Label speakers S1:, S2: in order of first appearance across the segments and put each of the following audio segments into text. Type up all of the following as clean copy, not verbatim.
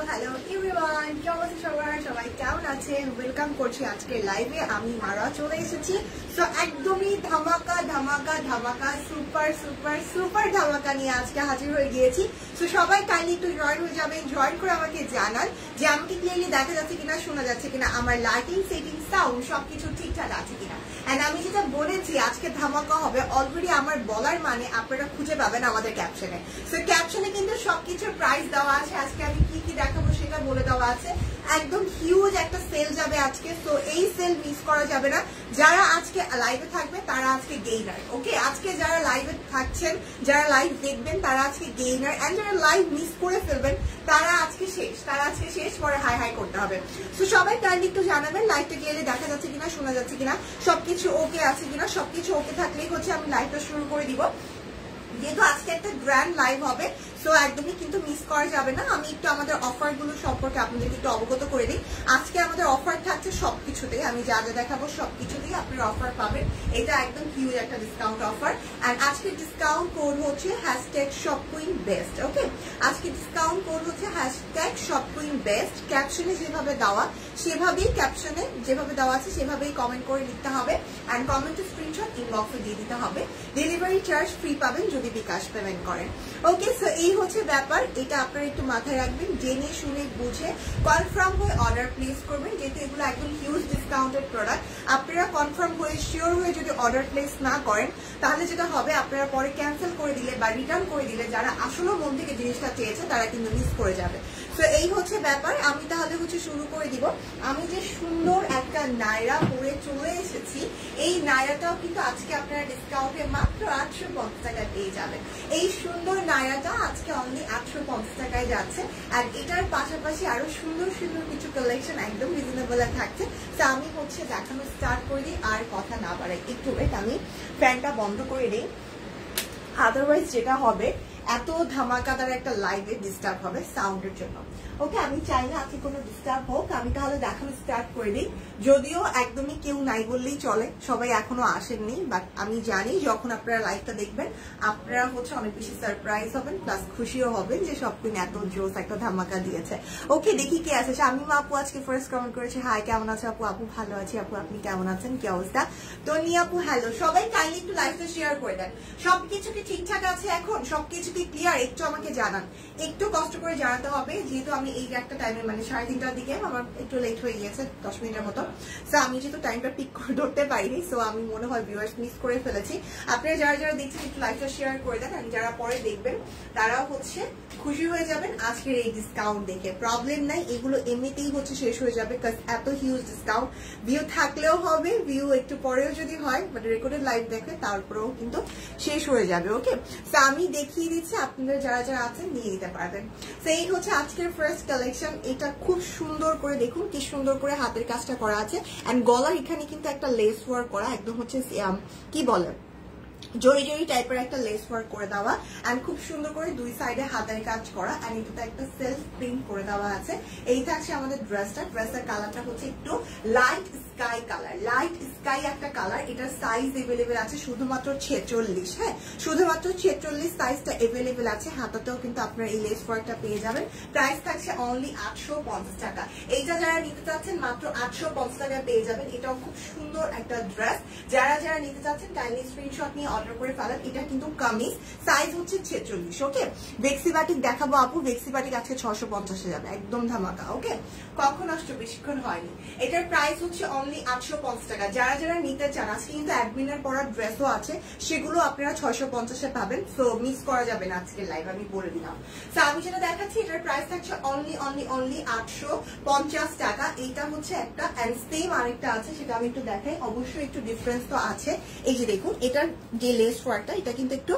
S1: Hello everyone, কেমন আছেন সবাই কেমন আছেন? ওয়েলকাম করছি আজকে লাইভে। আমি মারা চলে এসেছি। সো একদমই ধামাকা ধামাকা ধামাকা সুপার সুপার সুপার ধামাকা নিয়ে আজকে হাজির হয়ে গিয়েছি। সো সবাই কাইন্ডলি একটু জয়েন হয়ে যাবেন, জয়েন করে আমাকে জানান যে আমাকে ক্লিয়ারলি দেখা যাচ্ছে কিনা, শোনা যাচ্ছে কিনা, আমার লাইটিং সেটিং সাউন্ড সবকিছু ঠিকঠাক আছে কিনা। এন্ড আমি যেটা বলেছি আজকে ধামাকা হবে, অলরেডি আমার বলার মানে আপনারা খুঁজে পাবেন আমাদের ক্যাপশনে। সো ক্যাপশনে কিন্তু সবকিছুর প্রাইস দেওয়া আছে। আজকে আমি কি কি দেখাবো সেটা বলে দেওয়া আছে। একদম হিউজ একটা সেল যাবে আজকে। তো এই সেল মিস করা যাবে না। যারা আজকে লাইভে থাকবে তারা আজকে গেইনার। ওকে, আজকে যারা লাইভে থাকছেন, যারা লাইভ দেখবেন তারা আজকে গেইনার। এন্ড যারা লাইভ মিস করে ফেলবেন তারা আজকে শেষ পরে হাই হাই করতে হবে। তো সবাই কাইন্ডলি একটু জানাবেন লাইভটা গেলে দেখা যাচ্ছে কিনা, শোনা যাচ্ছে কিনা, সবকিছু ওকে আছে কিনা। সবকিছু ওকে থাকলেই হচ্ছে আমি লাইভটা শুরু করে দিব, যেহেতু আজকে একটা গ্র্যান্ড লাইভ হবে। সো একদমই কিন্তু মিস করা যাবে না। আমি একটু আমাদের অফার গুলো সম্পর্কে আপনাদেরকে একটু অবগত করে দিই। আজকে আমাদের অফার থাকছে সবকিছুতেই, আমি যা যা দেখাবো সবকিছুতেই আপনারা অফার পাবেন। এটা একদম হিউজ একটা ডিসকাউন্ট অফার। এন্ড আজকে ডিসকাউন্ট কোড হচ্ছে #shopqueenbest। ওকে, আজকে ডিসকাউন্ট কোড হচ্ছে #shopqueenbest। ক্যাপশনে যেভাবে দেওয়া সেভাবেই, ক্যাপশনে যেভাবে দেওয়া আছে সেভাবেই কমেন্ট করে লিখতে হবে। এন্ড কমেন্টের স্ক্রিনশট ইনবক্সে দিয়ে দিতে হবে। ডেলিভারি চার্জ ফ্রি পাবেন যদি বিকাশ পেমেন্ট করেন। ওকে, সো এই হচ্ছে ব্যাপার। এটা আপনারা একটু মাথায় রাখবেন, জেনে শুনে বুঝে কনফার্ম হয়ে অর্ডার প্লেস করবেন, যেহেতু এগুলো একদম হিউজ ডিসকাউন্টেড প্রোডাক্ট। আপনারা কনফার্ম হয়ে শিওর হয়ে যদি অর্ডার প্লেস না করেন তাহলে যেটা হবে, আপনারা পরে ক্যান্সেল করে দিলে বা রিটার্ন করে দিলে যারা আসলে মন থেকে জিনিসটা চেয়েছে তারা কিন্তু মিস করে যাবে। তো এই হচ্ছে ব্যাপার। আমি তাহলে হচ্ছে শুরু করে দিব। আমি যে সুন্দর একটা নায়রা পরে চলে এসেছি, এই নায়রাটাও কিন্তু আজকে আপনারা ডিসকাউন্টে মাত্র 850 টাকায় পেয়ে যাবেন। এই সুন্দর নায়রাটা আজকে অনলি 850 টাকায় যাচ্ছে। আর এটার পাশাপাশি আরো সুন্দর সুন্দর কিছু কালেকশন একদম রিজনেবল থাকছে। তো আমি হচ্ছে দেখানো স্টার্ট করে দিই, আর কথা না বাড়াই। একটু ওয়েট, আমি ফ্যানটা বন্ধ করে দিই, আদারওয়াইজ যেটা হবে এত ধামাকাদার একটা লাইভে ডিস্টার্ব হবে সাউন্ডের জন্য। ওকে, আমি চাই না আজকে কোনো ডিস্টার্ব হোক। আমি তাহলে দেখানো স্টার্ট করে দিই। যদিও একদমই কেউ নাই বললেই চলে, সবাই এখনো আসেননি, বাট আমি জানি যখন আপনারা লাইভটা দেখবেন আপনারা হচ্ছে অনেক বেশি সারপ্রাইজ হবেন, প্লাস খুশিও হবেন যে শপকুইন এত জোস একটা ধামাকা দিয়েছে। ওকে, দেখি কে আছে। শামিমা আপু আজকে ফার্স্ট কমেন্ট করেছে, হাই কেমন আছে আপু? আপু ভালো আছি আপু, আপনি কেমন আছেন? কি অবস্থা? তনি আপু হ্যালো। সবাই কাইন্ডলি একটু লাইভটা শেয়ার করে দেন। সবকিছু কি ঠিকঠাক আছে এখন? সবকিছু কি ক্লিয়ার? একটু আমাকে জানান, একটু কষ্ট করে জানাতে হবে, যেহেতু আমি এই একটা টাইমে মানে 3:30টার দিকে আমার একটু লেট হয়ে গিয়েছে 10 মিনিটের মতো। সো আমি যেহেতু টাইমটা পিক করে ধরতে পারিনি, সো আমি মনে হয় ভিউয়ার্স মিস করে ফেলেছি। আপনারা যারা যারা দেখছেন একটু লাইভটা শেয়ার করে দেন, আর যারা পরে দেখবেন তারাও হচ্ছে খুশি হয়ে যাবেন আজকের এই ডিসকাউন্ট দেখে। প্রবলেম নাই, এগুলো এমনিতেই হচ্ছে শেষ হয়ে যাবে, কারণ এত হিউজ ডিসকাউন্ট। ভিউ থাকলেও হবে, ভিউ একটু পরেও যদি হয়, বাট রেকর্ডেড লাইভ দেখে তারপরেও কিন্তু শেষ হয়ে যাবে। ওকে, সো আমি দেখিয়ে দিচ্ছি, আপনারা যারা যারা আছেন নিয়ে নিতে পারবেন। সো এই হচ্ছে আজকের ফার্স্ট কালেকশন। এটা খুব সুন্দর করে দেখুন, কি সুন্দর করে হাতের কাজটা করা আছে। এন্ড গলার এখানে কিন্তু একটা লেস ওয়ার্ক করা, একদম হচ্ছে কি বলে জরি জরি টাইপের একটা লেস ওয়ার্ক করে দেওয়া। এন্ড খুব সুন্দর করে দুই সাইডে হাতের কাজ করা। এন্ড এটাতে একটা সেলফ প্রিন্ট করে দেওয়া আছে। এই থাকছে আমাদের ড্রেসটা। ড্রেসের কালারটা হচ্ছে একটু light sky colour, light sky একটা কালার। এটার সাইজ এভেলেবেল আছে শুধুমাত্র 46। হ্যাঁ, শুধুমাত্র 46 সাইজটা এভেলেবেল আছে। হাতাতেও কিন্তু আপনারা এই লেস ওয়ার্কটা পেয়ে যাবেন। প্রাইস থাকছে অনলি 850 টাকা। এইটা যারা নিতে চাচ্ছেন মাত্র 850 টাকায় পেয়ে যাবেন। এটাও খুব সুন্দর একটা ড্রেস। যারা যারা নিতে চাচ্ছেন কাইন্ডলি স্ক্রিনশট নিয়ে অর্ডার করে ফেলেন। এটা কিন্তু কামিজ, সাইজ হচ্ছে 46। ওকে, বেক্সি বাটিক দেখাবো আপু। বেক্সি বাটিক আজকে 650 যাবে, একদম ধামাকা। ওকে, কখন আসছো? বেশিক্ষণ হয়নি। এটার প্রাইস হচ্ছে অনলি 850 টাকা। যারা যারা নিতে চান, আজকে কিন্তু অ্যাডমিনের পরার ড্রেসও আছে, সেগুলো আপনারা 650-এ পাবেন। সো মিস করা যাবে না আজকের লাইভ, আমি বলে দিলাম। সো আমি যেটা দেখাচ্ছি এটার প্রাইস থাকছে অনলি 850 টাকা। এইটা হচ্ছে একটা, এন্ড সেম আরেকটা আছে, সেটা আমি একটু দেখাই। অবশ্যই একটু ডিফারেন্স তো আছে। এই যে দেখুন, এটার যে লেস ওয়ার্কটা, এটা কিন্তু একটু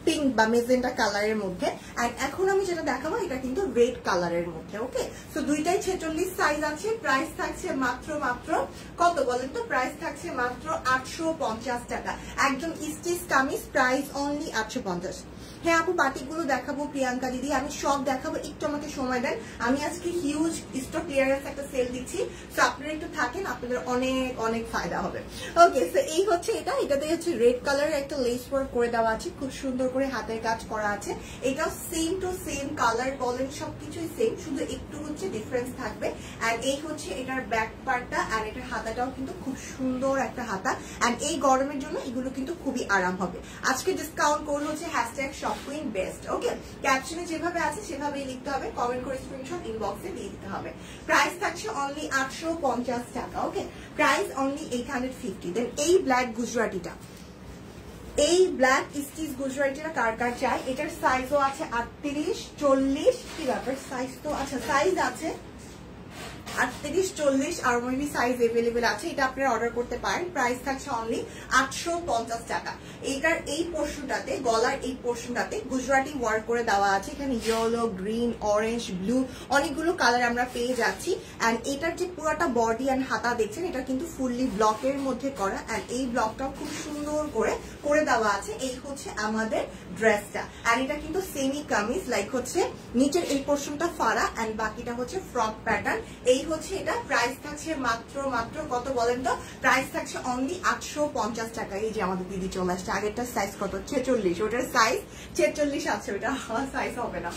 S1: পিঙ্ক বা মেজেন্টা কালারের মধ্যে। এন্ড এখন আমি যেটা দেখাবো এটা কিন্তু রেড কালারের মধ্যে। ওকে, সো দুইটাই 46 সাইজ আছে। প্রাইস থাকছে মাত্র কত বলেন তো? প্রাইস থাকছে মাত্র 850 টাকা। একদম স্টিচ কামিজ, প্রাইস অনলি 850। হ্যাঁ আপু, বাটিকগুলো দেখাবো প্রিয়াঙ্কা দিদি, আমি সব দেখাবো, একটু আমাকে সময় দেন। আমি আজকে হিউজ স্টক ক্লিয়ারেন্স একটা সেল দিচ্ছি, সো আপনারা একটু থাকেন, আপনাদের অনেক অনেক ফায়দা হবে। ওকে, সো এই হচ্ছে এটা। এটাতে হচ্ছে রেড কালারের একটা লেস ওয়ার্ক করে দেওয়া আছে, খুব সুন্দর করে হাতের কাজ করা আছে। এটা সেম টু সেম কালার বলেন সবকিছুই সেম, শুধু একটু হচ্ছে ডিফারেন্স থাকবে। এন্ড এই হচ্ছে এটার ব্যাক পার্টটা, এন্ড এটার হাতাটাও কিন্তু খুব সুন্দর একটা হাতা। এন্ড এই গরমের জন্য এগুলো কিন্তু খুবই আরাম হবে। আজকে ডিসকাউন্ট কোড হচ্ছে #shopqueenbest। ওকে, ক্যাপশনে যেভাবে আছে সেভাবেই লিখতে হবে, কমেন্ট করে স্ক্রিনশট ইনবক্সে দিয়ে দিতে হবে। প্রাইস থাকছে অনলি 850 টাকা। ওকে, প্রাইস অনলি 850। দেন এই ব্ল্যাক গুজরাটিটা, এই ব্ল্যাক স্টিচ গুজরাটিটা কার কার চাই? এটার সাইজও আছে 38, 40। কি ব্যাপার, সাইজ তো আচ্ছা সাইজ আছে 38, 40 আর মেবি সাইজ अवेलेबल আছে। এটা আপনারা অর্ডার করতে পারেন। প্রাইস থাকছে অনলি 850 টাকা। এইটার এই পোর্শনটাতে, গলার এই পোর্শনটাতে গুজরাটি ওয়ার্ক করে দেওয়া আছে। এখানে ইয়েলো, গ্রিন, অরেঞ্জ, ব্লু অনেকগুলো কালার আমরা পেয়ে যাচ্ছি। এন্ড এটার যে পুরোটা বডি এন্ড হাতা দেখছেন, এটা কিন্তু ফুললি ব্লকের মধ্যে করা। এন্ড এই ব্লকটাও খুব সুন্দর করে দেওয়া আছে। এই হচ্ছে আমাদের ড্রেসটা। এন্ড এটা কিন্তু সেমি কামিজ, লাইক হচ্ছে নিচের এই পোর্শনটা ফাড়া এন্ড বাকিটা হচ্ছে ফ্রক প্যাটার্ন। এই হচ্ছে এটা। প্রাইস থাকছে মাত্র কত বলেন তো? প্রাইস থাকছে অনলি 850 টাকা। এই যে আমাদের দিদি চলে আসছে। আগেরটার সাইজ কত? 46। ওটার সাইজ 46 আছে, ওটা সাইজ হবে না।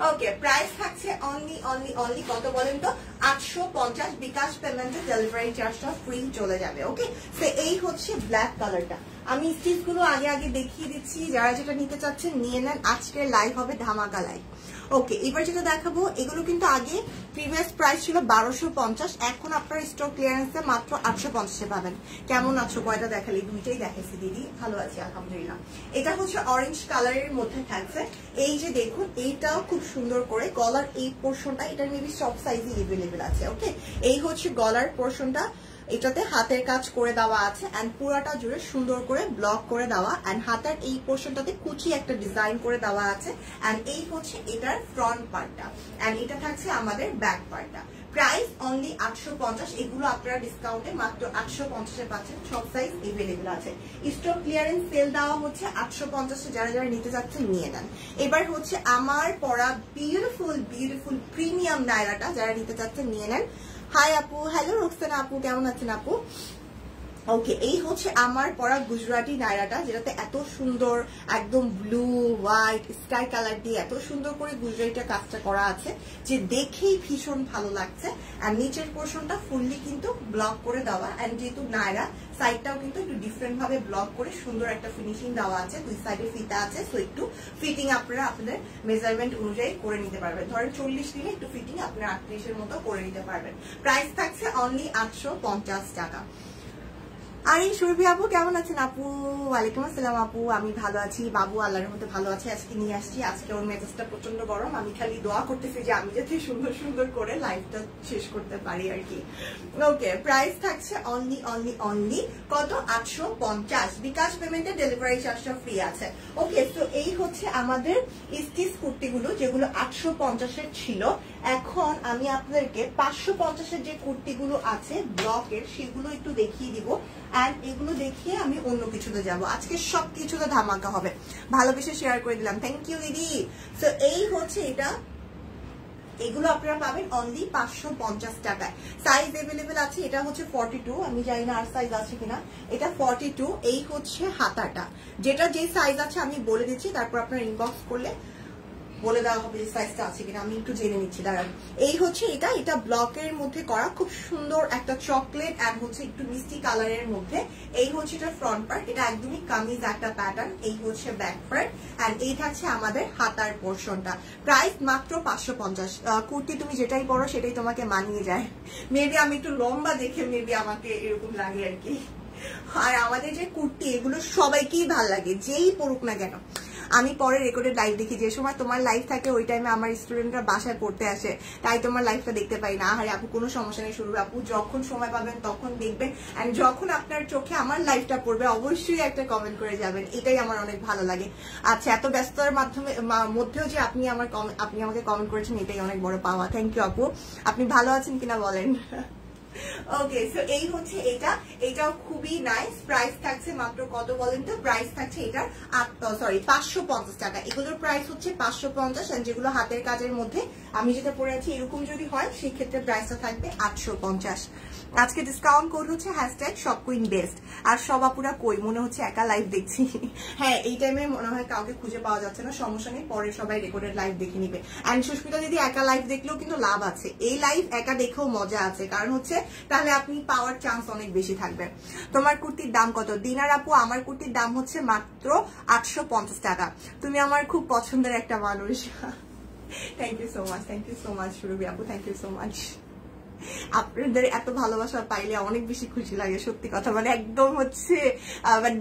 S1: ওকে, প্রাইস থাকছে অনলি কত বলেন তো? 850। বিকাশ পেমেন্টে ডেলিভারি চার্জটা ফ্রি চলে যাবে। ওকে, তো এই হচ্ছে ব্ল্যাক কালারটা। আমি স্টিচ গুলো আগে দেখিয়ে দিচ্ছি, যারা যেটা নিতে চাচ্ছেন নিয়ে নেন। আজকের লাইভ হবে ধামাকা লাইভ। ওকে, এবার যেটা দেখাবো, এগুলো কিন্তু আগে প্রিভিয়াস প্রাইস ছিল 1250, এখন আপনার স্টক ক্লিয়ারেন্সে মাত্র 850 পাবেন। কেমন আছো? কয়টা দেখালি? দুইটাই দেখাইছি দিদি, ভালো আছি আলহামদুলিল্লাহ। এটা হচ্ছে অরেঞ্জ কালারের মধ্যে থাকছে। এই যে দেখুন, এইটাও খুব সুন্দর করে গলার এই পোর্শনটা, এটার মেবি সব সাইজই अवेलेबल আছে। ওকে, এই হচ্ছে গলার পোর্শনটা, এটাতে হাতের কাজ করে দেওয়া আছে এন্ড পুরাটা জুড়ে সুন্দর করে ব্লক করে দেওয়া। এন্ড হাতের এই পোর্শনটাতে কুচি একটা ডিজাইন করে দেওয়া আছে। এন্ড এই হচ্ছে এটার ফ্রন্ট পার্টটা, এন্ড এটা থাকছে আমাদের ব্যাক পার্টটা। Price only 850। এগুলো আপনারা ডিসকাউন্টে মাত্র 850 এ পাচ্ছেন। সব সাইজ अवेलेबल আছে। স্টক ক্লিয়ারেন্স সেল দেওয়া হচ্ছে 850 এ। যারা নিতে যাচ্ছেন নিয়ে নেন। এবার হচ্ছে আমার পরা বিউটিফুল প্রিমিয়াম নায়রাটা, যারা নিতে চাচ্ছেন নিয়ে নেন। হাই আপু, হ্যালো রোকসানা আপু, কেমন আছেন আপু? ওকে, এই হচ্ছে আমার পরা গুজরাটি নায়রাটা, যেটাতে এত সুন্দর একদম ব্লু, হোয়াইট, স্কাই কালার দিয়ে এত সুন্দর করে গুজরাটিটা কাজটা করা আছে যে দেখেই ভীষণ ভালো লাগছে। আর নিচের পোর্শনটা ফুললি কিন্তু ব্লক করে দেওয়া। এন্ড যেহেতু নায়রা, সাইডটাও কিন্তু একটু ডিফারেন্ট ভাবে ব্লক করে সুন্দর একটা ফিনিশিং দেওয়া আছে। দুই সাইডে ফিতা আছে, সো একটু ফিটিং আপনারা আপনাদের মেজারমেন্ট অনুযায়ী করে নিতে পারবেন। ধরেন 40 দিলে একটু ফিটিং আপনারা 38 এর মতো করে নিতে পারবেন। প্রাইস থাকছে অনলি 850 টাকা। আরে সুরভি আপু, কেমন আছেন আপু? ওয়ালাইকুম আসসালাম আপু, আমি ভালো আছি। বাবু আল্লাহর মধ্যে ভালো আছে। আজকে নিয়ে আসছি, আজকে ওর মেজাজটা প্রচন্ড গরম। আমি খালি দোয়া করতেছি যে আমি যাতে সুন্দর করে লাইফটা শেষ করতে পারি আর কি। ওকে, প্রাইস থাকছে অনলি কত? 850। বিকাশ পেমেন্টে ডেলিভারি চার্জটা ফ্রি আছে। ওকে, তো এই হচ্ছে আমাদের স্টিচ কুর্তিগুলো, যেগুলো 850 এর ছিল। এখন আমি আপনাদেরকে 550 এর যে কুর্তিগুলো আছে ব্লকের, সেগুলো একটু দেখিয়ে দিব। এন্ড এগুলো দেখিয়ে আমি অন্য কিছুতে যাব। আজকে সবকিছুতে ধামাকা হবে। ভালোবেসে শেয়ার করে দিলাম, থ্যাংক ইউ দিদি। তো এই হচ্ছে এটা, এগুলো আপনারা পাবেন অনলি 550 টাকায়। সাইজ अवेलेबल আছে। এটা হচ্ছে 42, আমি জানি না আর সাইজ আছে কিনা। এটা 42। এই হচ্ছে হাতাটা, যেটা যে সাইজ আছে আমি বলে দিচ্ছি, তারপর আপনারা ইনবক্স করলে বলে দেওয়া হবে যে সাইজটা আছে কিনা। আমি একটু জেনে নিচ্ছি, দাঁড়ান। এই হচ্ছে এটা ব্লকের মধ্যে করা, খুব সুন্দর একটা চকলেট এন্ড হচ্ছে একটু মিষ্টি কালারের মধ্যে। এই হচ্ছে এটা ফ্রন্ট পার্ট, এটা একদমই কামিজ একটা প্যাটার্ন। এই হচ্ছে ব্যাক পার্ট এন্ড এই থাকছে আমাদের হাতার পোর্শনটা। প্রাইস মাত্র 550। কুর্তি তুমি যেটাই পরো সেটাই তোমাকে মানিয়ে যায়। মেবি আমি একটু লম্বা দেখে মেবি আমাকে এরকম লাগে আর কি। আর আমাদের যে কুর্তি, এগুলো সবাইকেই ভালো লাগে, যেই পরুক না কেন। আমি পরে রেকর্ডেড লাইভ দেখি, যে সময় তোমার লাইভ থাকে ওই টাইমে আমার স্টুডেন্টরা বাসায় পড়তে আসে, তাই তোমার লাইভটা দেখতে পাই না। আরে আপু কোনো সমস্যা নেই, শুরু আপু যখন সময় পাবেন তখন দেখবেন। এন্ড যখন আপনার চোখে আমার লাইভটা পড়বে অবশ্যই একটা কমেন্ট করে যাবেন, এটাই আমার অনেক ভালো লাগে। আচ্ছা, এত ব্যস্ততার মধ্যেও যে আপনি আমাকে কমেন্ট করেছেন, এটাই অনেক বড় পাওয়া। থ্যাংক ইউ আপু। আপনি ভালো আছেন কিনা বলেন। ওকে, সো এই হচ্ছে এটাও খুবই নাইস। প্রাইস থাকছে মাত্র কত বলেন তো? প্রাইস থাকছে এটার 550 টাকা। এগুলোর প্রাইস হচ্ছে 550, আর যেগুলো হাতের কাজের মধ্যে আমি যেটা পরে আছি এরকম যদি হয় সেই ক্ষেত্রে প্রাইসটা থাকবে 850। আজকে ডিসকাউন্ট কোড হচ্ছে #shopqueenbest। আর সব আপুরা কই? মনে হচ্ছে একা লাইভ দেখছি। হ্যাঁ, এই টাইমে মনে হয় কাউকে খুঁজে পাওয়া যাচ্ছে না, সমস্যা নেই, পরে সবাই রেকর্ডেড লাইভ দেখে নিবে। এন্ড সুস্মিতা দিদি একা লাইভ দেখলেও কিন্তু লাভ আছে, এই লাইভ একা দেখেও মজা আছে, কারণ হচ্ছে তাহলে আপনি পাওয়ার চান্স অনেক বেশি থাকবে। তোমার কুর্তির দাম কত? দিনার আপু, আমার কুর্তির দাম হচ্ছে মাত্র 850 টাকা। তুমি আমার খুব পছন্দের একটা মানুষ। Thank you so much, thank you so much Surabhi আপু, থ্যাংক ইউ সো মাচ। আপনাদের এত ভালোবাসা পাইলে অনেক বেশি খুশি লাগে, সত্যি কথা, মানে একদম হচ্ছে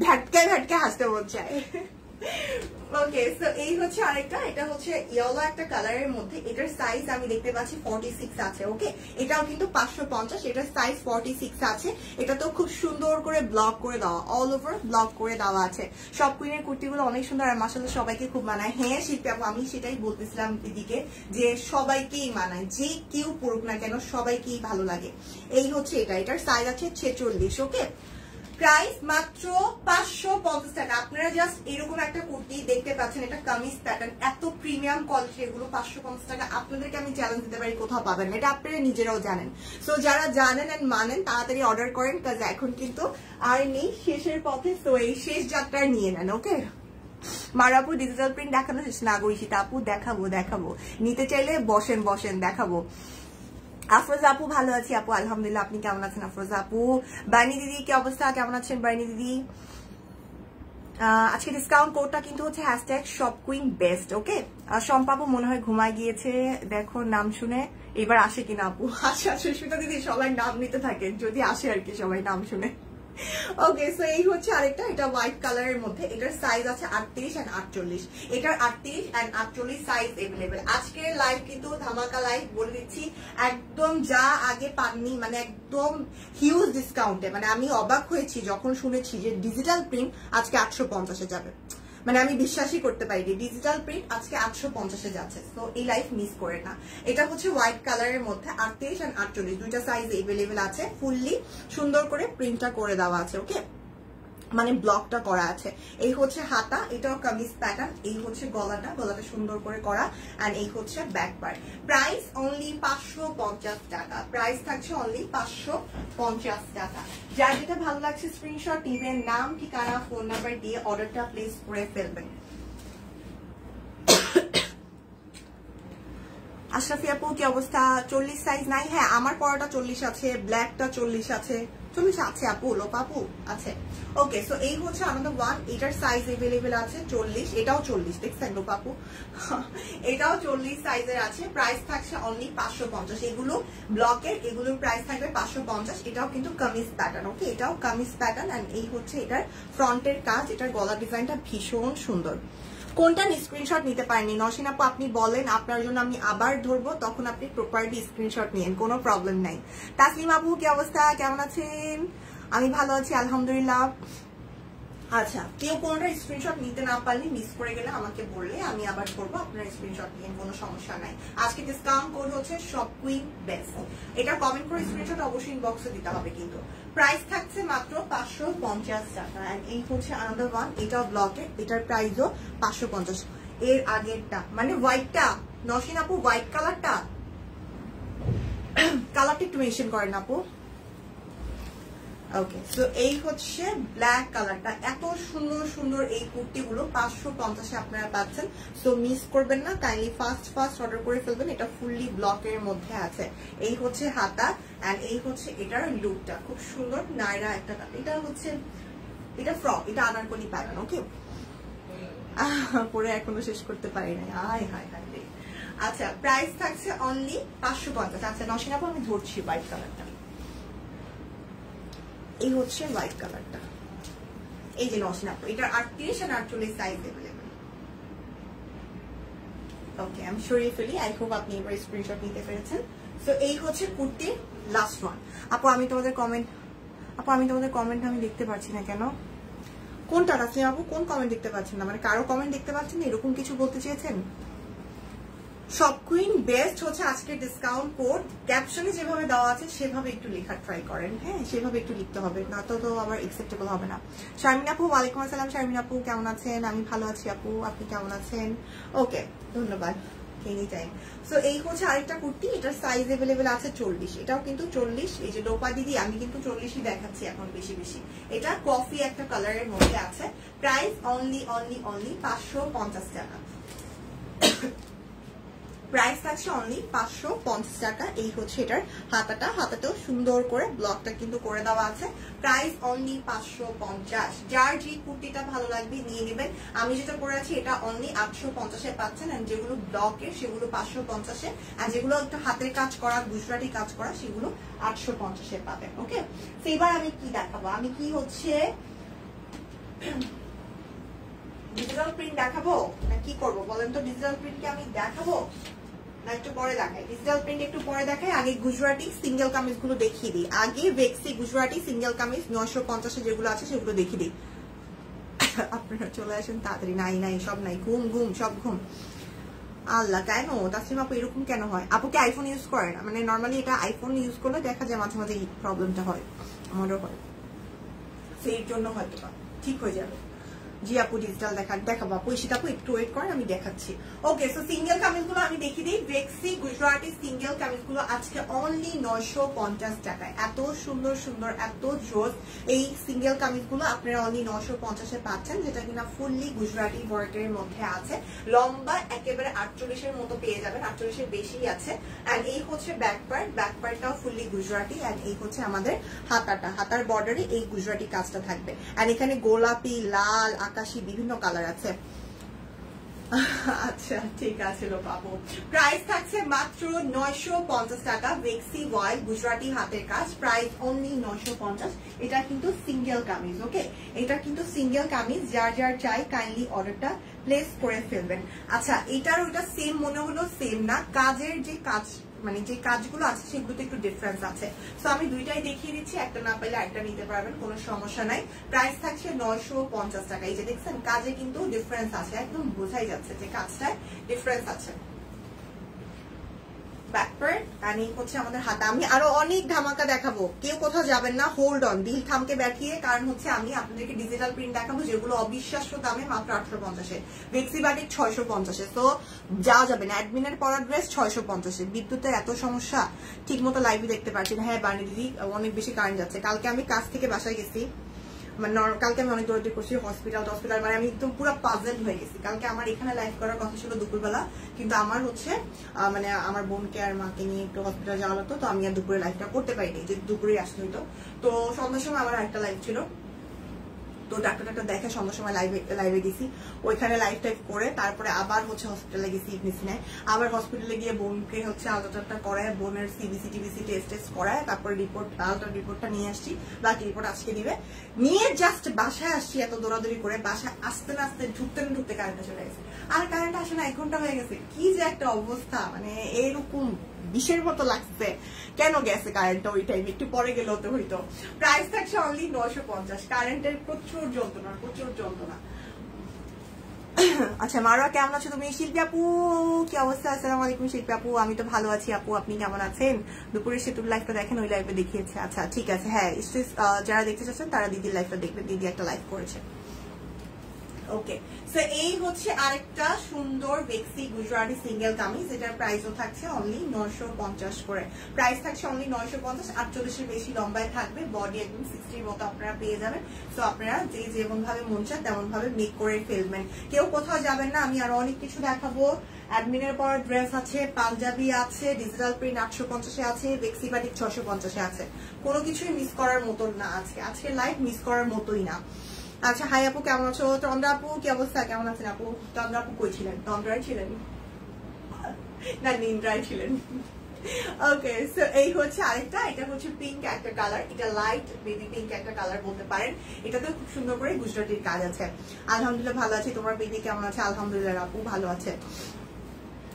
S1: ঝাটকায় ঝাটকায় হাসতে মন চায়। ওকে, সো এই হচ্ছে আরেকটা, এটা হচ্ছে ইয়েলো একটা কালারের মধ্যে, এটার সাইজ আমি দেখতে পাচ্ছি 46 আছে। ওকে, এটাও কিন্তু 550, এটার সাইজ 46 আছে। এটা তো খুব সুন্দর করে ব্লক করে দেওয়া, অল ওভার ব্লক করে দেওয়া আছে। সব কুইনের কুর্তিগুলো অনেক সুন্দর, আর মাশাআল্লাহ সবাইকে খুব মানায়। হ্যাঁ শিল্পী আপু, আমি সেটাই বলতেছিলাম দিদিকে যে সবাইকেই মানায়, যে কেউ পড়ুক না কেন সবাইকেই ভালো লাগে। এই হচ্ছে এটার সাইজ আছে 46। ওকে, প্রাইস মাত্র 550 টাকা। আপনারা জাস্ট এরকম একটা কুর্তি দেখতে পাচ্ছেন, এটা কামিজ প্যাটার্ন, এত প্রিমিয়াম কোয়ালিটি, এগুলো 550 টাকা। আপনাদেরকে আমি চ্যালেঞ্জ দিতে পারি কোথাও পাবেন না, এটা আপনারা নিজেরাও জানেন। সো যারা জানেন এন্ড মানেন তাড়াতাড়ি অর্ডার করেন, কাজ এখন কিন্তু আর নেই, শেষের পথে। তো এই শেষ যাত্রা নিয়ে নেন। ওকে, মারাপু ডিজিটাল প্রিন্ট দেখানো শেষ না গো ঈশিতা আপু? দেখাবো, নিতে চাইলে বসেন দেখাবো। আফরোজা আপু, ভালো আছি আপু, আলহামদুলিল্লাহ। আপনি কেমন আছেন আফরোজা আপু? বাইনি দিদি কি অবস্থা, কেমন আছেন বাইনি দিদি? আজকে ডিসকাউন্ট কোডটা কিন্তু হচ্ছে #shopqueenbest। ওকে, শম্পা আপু মনে হয় ঘুমায় গিয়েছে, দেখো নাম শুনে এবার আসে কিনা আপু। আচ্ছা, সুস্মিতা দিদি সবাই নাম নিতে থাকেন, যদি আসে আর কি সবাই নাম শুনে। ওকে, সো এই হচ্ছে আরেকটা, এটা হোয়াইট কালারের মধ্যে, এটার সাইজ আছে 38 and 48। এটার 38 and 48 সাইজ এভেলেবেল। আজকের লাইভ কিন্তু ধামাকা লাইভ, বলে দিচ্ছি একদম যা আগে পাননি, মানে একদম হিউজ ডিসকাউন্টে। মানে আমি অবাক হয়েছি যখন শুনেছি যে ডিজিটাল প্রিন্ট আজকে 850-এ যাবে, মানে আমি বিশ্বাসই করতে পারি ডিজিটাল প্রিন্ট আজকে 850-এ যাচ্ছে। তো এই লাইফ মিস করে না। এটা হচ্ছে হোয়াইট কালারের মধ্যে 38 and 48 দুইটা সাইজ এভেলেবেল আছে। ফুললি সুন্দর করে প্রিন্টটা করে দেওয়া আছে। ওকে, মানে ব্লকটা করা আছে। এই হচ্ছে হাতা, এটাও কামিজ প্যাটার্ন। এই হচ্ছে গলাটা সুন্দর করে করা, এন্ড এই হচ্ছে ব্যাক পার্ট। প্রাইস অনলি 550 টাকা। প্রাইস থাকছে অনলি 550 টাকা। যার যেটা ভালো লাগছে স্ক্রিনশট নেবেন, নাম ঠিকানা ফোন নাম্বার দিয়ে অর্ডারটা প্লেস করে ফেলবেন। আশরাফি আপু কি অবস্থা? 40 সাইজ নাই? হ্যাঁ, আমার পরাটা 40 আছে, ব্ল্যাকটা 40 আছে, 40 আছে আপু, লোপা আপু আছে। ওকে, সো এই হচ্ছে আমাদের ওয়ান, এটার সাইজ এভেলেবেল আছে 40, এটাও 40, দেখছেন লোপা আপু? এটাও 40 সাইজের আছে। প্রাইস থাকছে অনলি 550। এগুলো ব্লকের, এগুলোর প্রাইস থাকবে 550। এটাও কিন্তু কামিজ প্যাটার্ন। ওকে, এটাও কামিজ প্যাটার্ন, এন্ড এই হচ্ছে এটার ফ্রন্টের কাজ। এটার গলা ডিজাইনটা ভীষণ সুন্দর। কোনটা স্ক্রিনশট নিতে পারেনি নওশিন আপু, আপনি বলেন, আপনার জন্য আমি আবার ধরবো, তখন আপনি প্রপারলি স্ক্রিনশট নিয়েন, কোনো প্রবলেম নাই। তাসলিম আপু কি অবস্থা, কেমন আছেন? আমি ভালো আছি আলহামদুলিল্লাহ। আচ্ছা, কেউ কোনটা স্ক্রিনশট নিতে না পারলে, মিস করে গেলে আমাকে বললে আমি আবার করবো, আপনার স্ক্রিনশট নিয়ে কোনো সমস্যা নাই। আজকে ডিসকাউন্ট কোড হচ্ছে shopqueenbest। এটা কমেন্ট করে স্ক্রিনশট অবশ্যই ইনবক্সে দিতে হবে কিন্তু। প্রাইস থাকছে মাত্র 550 টাকা। এই হচ্ছে আনাদার ওয়ান, এটাও ব্লকের, এটার প্রাইসও 550। এর আগেরটা মানে হোয়াইটটা, নওশিন আপু হোয়াইট কালারটা একটু মেনশন করেন আপু। ওকে, সো এই হচ্ছে ব্ল্যাক কালারটা। এত সুন্দর সুন্দর এই কুর্তিগুলো 550-এ আপনারা পাচ্ছেন। সো মিস করবেন না, কাইন্ডলি ফাস্ট অর্ডার করে ফেলবেন। এটা ফুললি ব্লকের মধ্যে আছে। এই হচ্ছে হাতা, এন্ড এই হচ্ছে এটার লুকটা খুব সুন্দর, নাইরা একটা। এটা হচ্ছে এটা ফ্রক, এটা আনারকলি প্যাটার্ন। ওকে, পরে এখনো শেষ করতে পারি নাই, হায় হায় হায়। আচ্ছা, প্রাইস থাকছে অনলি 550। আচ্ছা নওশিন আপু, আমি ধরছি হোয়াইট কালারটা। এই হচ্ছে হোয়াইট কালারটা, এই যে নওশিন আপু, এটা 38 and 48 সাইজ अवेलेबल। ওকে, আমি সরিয়ে ফেলি। আই হোপ আপনি এবার স্ক্রিনশট নিতে পেরেছেন। সো এই হচ্ছে কুর্তির লাস্ট ওয়ান। আপু আমি তোমাদের কমেন্ট আমি দেখতে পাচ্ছি না কেন? কোনটা রাসলিম আপু, কোন কমেন্ট দেখতে পাচ্ছেন না? মানে কারো কমেন্ট দেখতে পাচ্ছেন না, এরকম কিছু বলতে চেয়েছেন? সব কুইন বেস্ট হচ্ছে আজকের ডিসকাউন্ট কোড, ক্যাপশনে যেভাবে দেওয়া আছে সেভাবে একটু লেখা ট্রাই করেন, হ্যাঁ সেভাবে একটু লিখতে হবে, না তো আবার অ্যাকসেপ্টেবল হবে না। শারমিন আপু ওয়ালাইকুম আসসালাম। শারমিন আপু কেমন আছেন? আমি ভালো আছি আপু, আপনি কেমন আছেন? ওকে ধন্যবাদ, এনি টাইম। সো এই হচ্ছে আরেকটা কুর্তি, এটার সাইজ अवेलेबल আছে 40, এটাও কিন্তু 40। এই যে লোপা দিদি আমি কিন্তু 40ই দেখাচ্ছি এখন বেশি। এটা কফি একটা কালারের মধ্যে আছে, প্রাইস অনলি 550 টাকা। প্রাইস থাকছে অনলি 550 টাকা। এই হচ্ছে এটার হাতাটাও সুন্দর করে ব্লকটা কিন্তু করে দেওয়া আছে, প্রাইস অনলি 550। যার যে কুর্তিটা ভালো লাগবে নিয়ে নেবেন। আমি যেটা পরে আছি এটা অনলি 850-এ পাচ্ছেন, আর যেগুলো ব্লকের সেগুলো 550-এ, আর যেগুলো একটু হাতের কাজ করা গুজরাটি কাজ করা সেগুলো 850-এ পাবেন। ওকে, তো এবার আমি কি দেখাবো, আমি কি হচ্ছে ডিজিটাল প্রিন্ট দেখাবো না কি করবো বলেন তো? ডিজিটাল প্রিন্ট কি আমি দেখাবো না একটু পরে দেখাই? ডিজিটাল প্রিন্ট একটু পরে দেখাই, আগে গুজরাটি সিঙ্গেল কামিজ গুলো দেখিয়ে দিই। আগে ভেক্সি গুজরাটি সিঙ্গেল কামিজ 950-এ যেগুলো আছে সেগুলো দেখিয়ে দিই। আপনারা চলে আসেন তাড়াতাড়ি। নাই সব নাই, ঘুম সব ঘুম। আল্লাহ কেন তাসলিম আপু এরকম কেন হয়? আপু কি আইফোন ইউজ করে না? মানে নর্মালি এটা আইফোন ইউজ করলে দেখা যায় মাঝে মাঝে এই প্রবলেমটা হয়, আমারও হয়, সেই জন্য হয়তো ঠিক হয়ে যাবে। জি আপু ডিজিটাল দেখাবো আপু, ঈশিতা আপু একটু ওয়েট করেন আমি দেখাচ্ছি। ওকে, সো সিঙ্গেল কামিজ গুলো আমি দেখিয়ে দিই। ভেক্সি গুজরাটি সিঙ্গেল কামিজ গুলো আজকে অনলি 950 টাকায়। এত সুন্দর এত জোস এই সিঙ্গেল কামিজ গুলো আপনারা অনলি 950-এ পাচ্ছেন, যেটা কিনা ফুললি গুজরাটি ওয়ার্কের মধ্যে আছে। লম্বা একেবারে 48-এর মতো পেয়ে যাবেন, 48-এর বেশি আছে। এন্ড এই হচ্ছে ব্যাক পার্টটাও ফুললি গুজরাটি। এন্ড এই হচ্ছে আমাদের হাতার বর্ডারে এই গুজরাটি কাজটা থাকবে। এন্ড এখানে গোলাপি, লাল, আকাশি বিভিন্ন কালার আছে। আচ্ছা ঠিক আছে পাবো। প্রাইস থাকছে মাত্র 950 টাকা। ভেক্সি ওয়াইল গুজরাটি হাতের কাজ, প্রাইস অনলি 950। এটা কিন্তু সিঙ্গেল কামিজ। ওকে, এটা কিন্তু সিঙ্গেল কামিজ। যার চাই কাইন্ডলি অর্ডারটা প্লেস করে ফেলবেন। আচ্ছা এটার ওইটা সেম মনে হলো, সেম না। কাজের যে কাজ মানে যে কাজগুলো আছে সেগুলোতে একটু ডিফারেন্স আছে। সো আমি দুইটাই দেখিয়ে দিচ্ছি, একটা না পাইলে একটা নিতে পারবেন, কোনো সমস্যা নাই। প্রাইস থাকছে 950 টাকা। এই যে দেখছেন কাজে কিন্তু ডিফারেন্স আছে, একদম বোঝাই যাচ্ছে যে কাজটায় ডিফারেন্স আছে। হচ্ছে আমাদের হাতা। আমি আরো অনেক ধামাকা দেখাবো, কেউ কোথাও যাবেন না, হোল্ড অন, দিল থামকে ব্যাঠিয়ে। কারণ হচ্ছে আমি আপনাদেরকে ডিজিটাল প্রিন্ট দেখাবো যেগুলো অবিশ্বাস্য দামে মাত্র 850-এ, ভেক্সি বাটিক 650-এ। তো যাওয়া যাবে না, অ্যাডমিনের পরা ড্রেস 650-এ। বিদ্যুতের এত সমস্যা, ঠিক মতো লাইভে দেখতে পাচ্ছি না। হ্যাঁ বানি দিদি অনেক বেশি কারেন্ট যাচ্ছে। কালকে আমি কাজ থেকে বাসায় গেছি, মানে কালকে আমি অনেক দৌড়াদৌড়ি করছি, হসপিটাল, মানে আমি একদম পুরো পাজল হয়ে গেছি। কালকে আমার এখানে লাইভ করার কথা ছিল দুপুরবেলা, কিন্তু আমার হচ্ছে মানে আমার বোনকে আর মাকে নিয়ে একটু হসপিটাল যাওয়া হতো, তো আমি আর দুপুরে লাইভটা করতে পারিনি, যে দুপুরে আসতে হইতো। তো সন্ধ্যার সময় আমার একটা লাইভ ছিল, তো ডাক্তার দেখে সন্ধ্যার সময় লাইভে গেছি। ওইখানে লাইভ টাইভ করে তারপরে আবার হচ্ছে হসপিটালে গেছি ইভনিসিনায়। আবার হসপিটালে গিয়ে বোনকে হচ্ছে আলট্রাটা করায়, বোনের সিবিসি টিবিসি টেস্ট করায়, তারপরে আলট্রা রিপোর্টটা নিয়ে আসছি। বাকি রিপোর্ট আজকে দিবে। নিয়ে জাস্ট বাসায় আসছি এত দৌড়াদৌড়ি করে। বাসায় আসতে না আসতে ঢুকতে কারেন্টটা চলে গেছে। আর কারেন্ট আসে না, 1 ঘন্টা হয়ে গেছে। কি যে একটা অবস্থা, মানে এরকম বিষের মতো লাগছে। কেন গেছে কারেন্টটা ওই টাইম, একটু পরে গেলে হতে হইতো। প্রাইস থাকছে অনলি 950। কারেন্টের প্রচুর যন্ত্রণা। আচ্ছা মারোয়া কেমন আছো তুমি? শিল্পী আপু কি অবস্থা? আসসালামু আলাইকুম শিল্পী আপু, আমি তো ভালো আছি আপু, আপনি কেমন আছেন? দুপুরের সেতুর লাইভটা দেখেন, ওই লাইভে দেখিয়েছে। আচ্ছা ঠিক আছে, হ্যাঁ যারা দেখতে চাচ্ছেন তারা দিদির লাইভটা দেখবেন, দিদি একটা লাইভ করেছে। ওকে, সো এই হচ্ছে আরেকটা সুন্দর ভেক্সি গুজরাটি সিঙ্গেল কামিজ। এটার প্রাইসও থাকছে অনলি 950 করে। প্রাইস থাকছে অনলি 950। 48-এর বেশি লম্বায় থাকবে, বডি একদম 60-র মতো আপনারা পেয়ে যাবেন। সো আপনারা যে যেমন ভাবে মন চান তেমন ভাবে মেক করে ফেলবেন, কেউ কোথাও যাবেন না। আমি আরো অনেক কিছু দেখাবো। অ্যাডমিনের পর ড্রেস আছে, পাঞ্জাবি আছে, ডিজিটাল প্রিন্ট 850-এ আছে, ভেক্সি বাটিক 650-এ আছে। কোনো কিছুই মিস করার মতন না। আজকে লাইভ মিস করার মতোই না। আচ্ছা হাই আপু কেমন আছো? তন্দ্রা আপু কি অবস্থা, কেমন আছেন আপু? তন্দ্রা আপু কই ছিলেন? তন্দ্রায় ছিলেন না নিন্দ্রায় ছিলেন? ওকে, সো এই হচ্ছে আরেকটা। এটা হচ্ছে পিঙ্ক একটা কালার, এটা লাইট বেবি পিঙ্ক একটা কালার বলতে পারেন। এটাতে খুব সুন্দর করে গুজরাটির কাজ আছে। আলহামদুলিল্লাহ ভালো আছি, তোমার বেবি কেমন আছে? আলহামদুলিল্লাহ আপু ভালো আছে।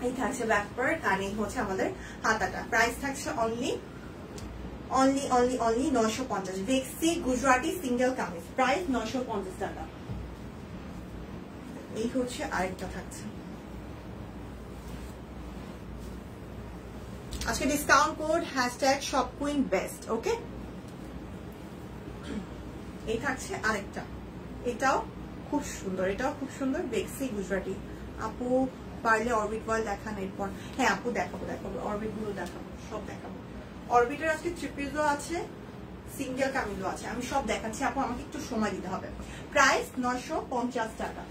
S1: এই থাকছে ব্যাক পার্ট, আর এই হচ্ছে আমাদের হাতাটা। প্রাইস থাকছে অনলি 950। ভেক্সি গুজরাটি সিঙ্গেল কামিজ, প্রাইস 950 টাকা। এই হচ্ছে আরেকটা থাকছে, আজকে ডিসকাউন্ট কোড #shopqueenbest। ওকে, এই থাকছে আরেকটা, এটাও খুব সুন্দর, এটাও খুব সুন্দর, বেক্সি গুজরাটি। আপু পারলে অরবিট ওয়াল দেখান এরপর। হ্যাঁ আপু দেখাবো, অরবিট গুলো দেখাবো, সব দেখাবো। অরবিটের আজকে থ্রি পিসও আছে, সিঙ্গেল কামিজও আছে, আমি সব দেখাচ্ছি আপু, আমাকে একটু সময় দিতে হবে। প্রাইস 950 টাকা।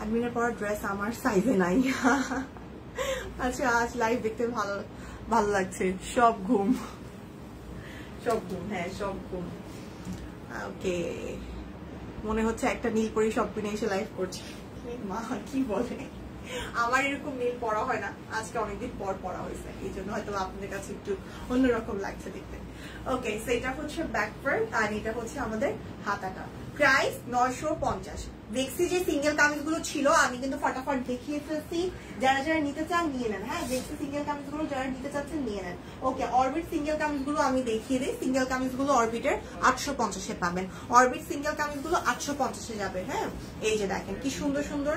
S1: অ্যাডমিনের পর ড্রেস আমার সাইজে নাই। আচ্ছা, আজ লাইভ দেখতে ভালো লাগছে। সব ঘুম, হ্যাঁ সব ঘুম। ওকে, মনে হচ্ছে একটা নীল পরি সব কিনে এসে লাইভ করছে। মা কি বলে, আমার এরকম নীল পরা হয় না, আজকে অনেকদিন পর পরা হয়েছে, এই জন্য হয়তো আপনাদের কাছে একটু অন্যরকম লাগছে দেখতে। ওকে, সো এটা হচ্ছে ব্যাক পার্ট আর এটা হচ্ছে আমাদের হাতাটা। প্রাইস 950। বেক্সি যে সিঙ্গেল কামিজগুলো ছিল আমি কিন্তু ফটাফট দেখিয়ে ফেলছি, যারা যারা নিতে চান নিয়ে নেন। হ্যাঁ, বেক্সি সিঙ্গেল কামিজগুলো যারা নিতে চাচ্ছেন নিয়ে নেন। ওকে, অরবিট সিঙ্গেল কামিজগুলো আমি দেখিয়ে দিই। সিঙ্গেল কামিজগুলো অরবিটের 850-এ পাবেন। অরবিট সিঙ্গেল কামিজগুলো 850-এ যাবে। হ্যাঁ, এই যে দেখেন কি সুন্দর সুন্দর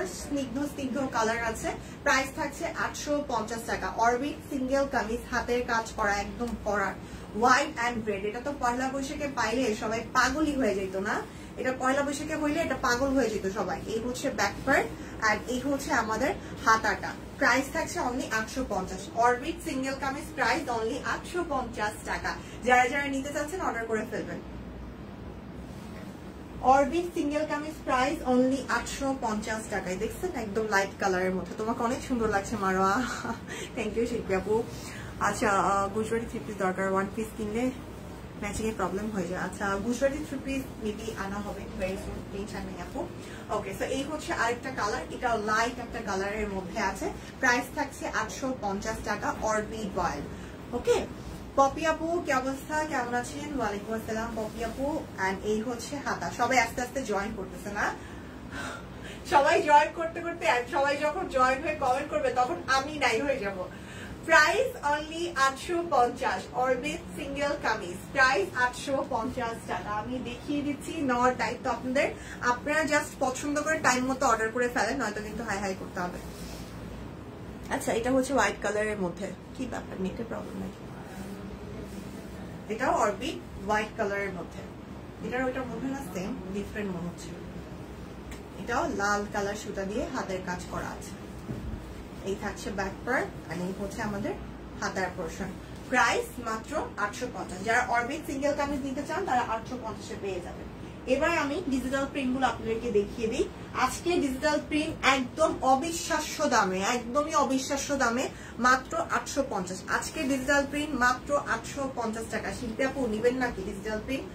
S1: স্নিগ্ধ কালার আছে। প্রাইস থাকছে 850 টাকা। অরবিট সিঙ্গেল কামিজ, হাতের কাজ করা, একদম ভরাট, হোয়াইট অ্যান্ড রেড। এটা তো পয়লা বৈশাখে পাইলে সবাই পাগলই হয়ে যেত না? এটা পয়লা বৈশাখে হইলে এটা পাগল হয়ে যেত সবাই। এই হচ্ছে ব্যাক পার্ট আর এই হচ্ছে আমাদের হাতাটা। প্রাইস থাকছে only 850। Orbit single kameez price only 850 টাকা। যারা যারা নিতে চাচ্ছেন অর্ডার করে ফেলবেন। Orbit single kameez price only 850 টাকায়। দেখছেন একদম লাইট কালারের মধ্যে, তোমাকে অনেক সুন্দর লাগছে মারোয়া। থ্যাংক ইউ শিল্পী আপু। আচ্ছা, গুজরাটি থ্রি পিস দরকার, ওয়ান পিস কিনলে ম্যাচিং এর প্রবলেম হয়ে যায়। আচ্ছা, গুজরাটি থ্রি পিস মেবি আনা হবে ভেরি সুন, টেনশন নেই আপু। ওকে, সো এই হচ্ছে আরেকটা কালার, এটা লাইট একটা কালারের মধ্যে আছে। প্রাইস থাকছে 850 টাকা। Orbit wild. ওকে, পপি আপু কি অবস্থা, কেমন আছেন? ওয়ালাইকুম আসসালাম পপি আপু। এন্ড এই হচ্ছে হাতা। সবাই আস্তে আস্তে জয়েন করতেছে না? সবাই জয়েন করতে করতে সবাই যখন জয়েন হয়ে কমেন্ট করবে তখন আমি নাই হয়ে যাব। Price only 850। Orbit single kameez price 850 টাকা। আমি দেখিয়ে দিচ্ছি, নেওয়ার দায়িত্ব আপনাদের। আপনারা জাস্ট পছন্দ করে টাইম মতো অর্ডার করে ফেলেন, নয়তো কিন্তু হাই হাই করতে হবে। আচ্ছা, এটা হচ্ছে হোয়াইট কালারের মধ্যে, কি ব্যাপার নেটের প্রবলেম নাকি? এটাও অরবিট হোয়াইট কালারের মধ্যে, এটার ওইটার মধ্যে না সেম, ডিফারেন্ট মনে হচ্ছে। এটাও লাল কালার সুতা দিয়ে হাতের কাজ করা আছে। এই থাকছে ব্যাক পার্ট আর এই হচ্ছে আমাদের হাতার পোর্শন। প্রাইস মাত্র 850। যারা অরবিট সিঙ্গেল কামিজ নিতে চান তারা 850-এ পেয়ে যাবেন। এবার আমি ডিজিটাল প্রিন্ট গুলো আপনাদেরকে দেখিয়ে দিই। আজকে ডিজিটাল প্রিন্ট একদম অবিশ্বাস্য দামে, একদমই অবিশ্বাস্য দামে, মাত্র 850। আজকে ডিজিটাল প্রিন্ট মাত্র 850 টাকা। শিল্পী আপু নিবেন নাকি ডিজিটাল প্রিন্ট?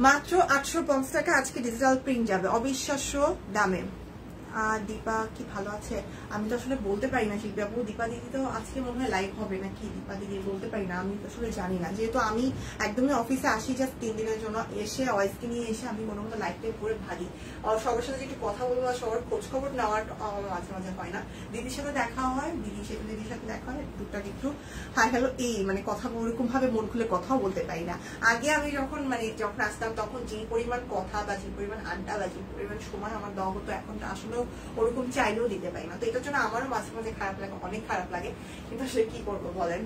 S1: মাত্র 850 টাকা আজকে ডিজিটাল প্রিন্ট যাবে অবিশ্বাস্য দামে। দীপা কি ভালো আছে? আমি তো আসলে বলতে পারি না শিল্পী আপু, দীপা দিদি তো আজকে মনে হয় লাইভ হবে নাকি, দীপা দিদি বলতে পারি না, আমি আসলে জানি না। যেহেতু আমি একদমই অফিসে আসি জাস্ট 3 দিনের জন্য, এসে ওয়াইসকে নিয়ে এসে আমি কোনো মতো লাইভ টাইপ করে ভাগি। আর সবার সাথে একটু কথা বলবো আর সবার খোঁজ খবর নেওয়ার মাঝে মাঝে হয় না। দিদির সাথে দেখা হয়, দিদির সাথে দেখা হয় টুকটাক একটু হাই হ্যালো, এই মানে কথা ওরকম ভাবে মন খুলে কথাও বলতে পারি না। আগে আমি যখন আসতাম তখন যে পরিমাণ কথা বা যে পরিমাণ আড্ডা বা যে পরিমাণ সময় আমার দেওয়া হতো, এখন আসলেও ওরকম চাইলেও দিতে পারি না। তো এটার জন্য আমারও মাঝে মাঝে খারাপ লাগে, অনেক খারাপ লাগে, কিন্তু আসলে কি করবো বলেন।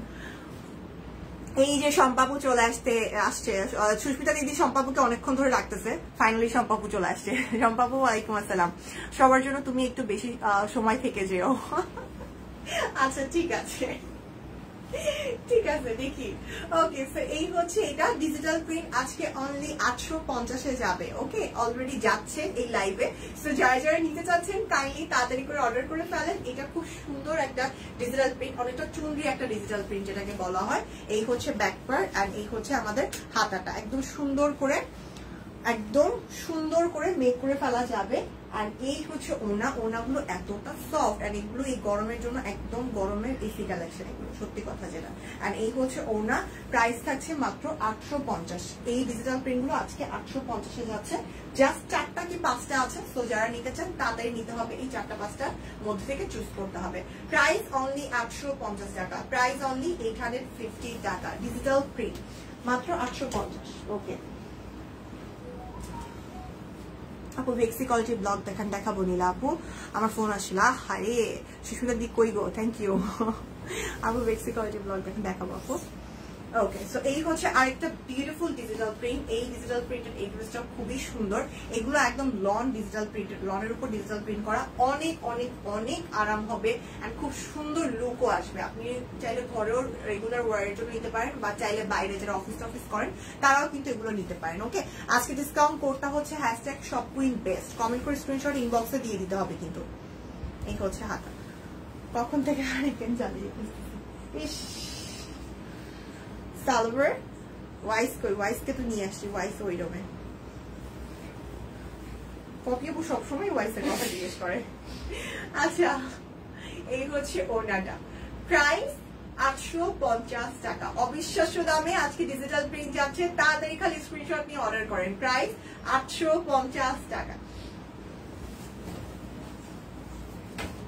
S1: এই যে সম্পাপু চলে আসছে, সুস্মিতা দিদি সম্পাপুকে অনেকক্ষণ ধরে রাখতেছে, ফাইনালি সম্পাপু চলে আসছে। সম্পাপু ওয়ালাইকুম আসসালাম। সবার জন্য তুমি একটু বেশি সময় থেকে যেও। আচ্ছা ঠিক আছে, ঠিক আছে দেখি। ওকে, সো এই হচ্ছে এটা ডিজিটাল প্রিন্ট আজকে অনলি 850-এ যাবে। ওকে, অলরেডি যাচ্ছে এই লাইভে। সো যারা যারা নিতে চাচ্ছেন কাইন্ডলি তাড়াতাড়ি করে অর্ডার করে ফেলেন। এটা খুব সুন্দর একটা ডিজিটাল প্রিন্ট, অনেকটা চুনরি একটা ডিজিটাল প্রিন্ট যেটাকে বলা হয়। এই হচ্ছে ব্যাক পার্ট আর এই হচ্ছে আমাদের হাতাটা। একদম সুন্দর করে মেক করে ফেলা যাবে। আর এই হচ্ছে ওনাগুলো এতটা সফট, আর এগুলো এই গরমের জন্য একদম গরমের এসি কালেকশন, এগুলো সত্যি কথা যেটা। আর এই হচ্ছে ওনা, প্রাইস থাকছে মাত্র 850। এই ডিজিটাল প্রিন্ট গুলো আজকে 850-এ যাচ্ছে। জাস্ট 4টা কি 5টা আছে, তো যারা নিতে চান তাড়াতাড়ি নিতে হবে, এই 4টা 5টার মধ্যে থেকে চুজ করতে হবে। প্রাইস অনলি 850 টাকা, প্রাইস অনলি 850 টাকা। ডিজিটাল প্রিন্ট মাত্র 850। ওকে, আপু ভেক্সি কোয়ালিটি ব্লগ দেখান, দেখাবো নীলা আপু। আমার ফোন আসছিল, হারে শিশুদের দিক কই গো, থ্যাংক ইউ আপু। ভেক্সি কোয়ালিটি ব্লগ দেখান, দেখাবো আপু। ওকে, সো এই হচ্ছে আরেকটা বিউটিফুল ডিজিটাল প্রিন্ট। এই ডিজিটাল প্রিন্টেড এই ড্রেসটা খুবই সুন্দর। এগুলো একদম লন ডিজিটাল প্রিন্টেড, লনের উপর ডিজিটাল প্রিন্ট করা, অনেক অনেক অনেক আরাম হবে এন্ড খুব সুন্দর লুকও আসবে। আপনি চাইলে ঘরেও রেগুলার ওয়ারের জন্য নিতে পারেন, বা চাইলে বাইরে যারা অফিস টফিস করেন তারাও কিন্তু এগুলো নিতে পারেন। ওকে, আজকে ডিসকাউন্ট কোডটা হচ্ছে #shopqueenbest। কমেন্ট করে স্ক্রিনশট ইনবক্সে দিয়ে দিতে হবে কিন্তু। এই হচ্ছে হাতা, কখন থেকে আরেকদিন চালিয়ে ইস সালোয়ার। ওয়াইস কই, ওয়াইসকে তো নিয়ে আসছি, ওয়াইস ওই রকমের। পপি আপু সবসময় ওয়াইসের কথা জিজ্ঞেস করে। আচ্ছা, এই হচ্ছে ওড়নাটা, প্রাইস 850 টাকা। অবিশ্বাস্য দামে আজকে ডিজিটাল প্রিন্ট যাচ্ছে, তাড়াতাড়ি খালি স্ক্রিনশট নিয়ে অর্ডার করেন। প্রাইস 850 টাকা।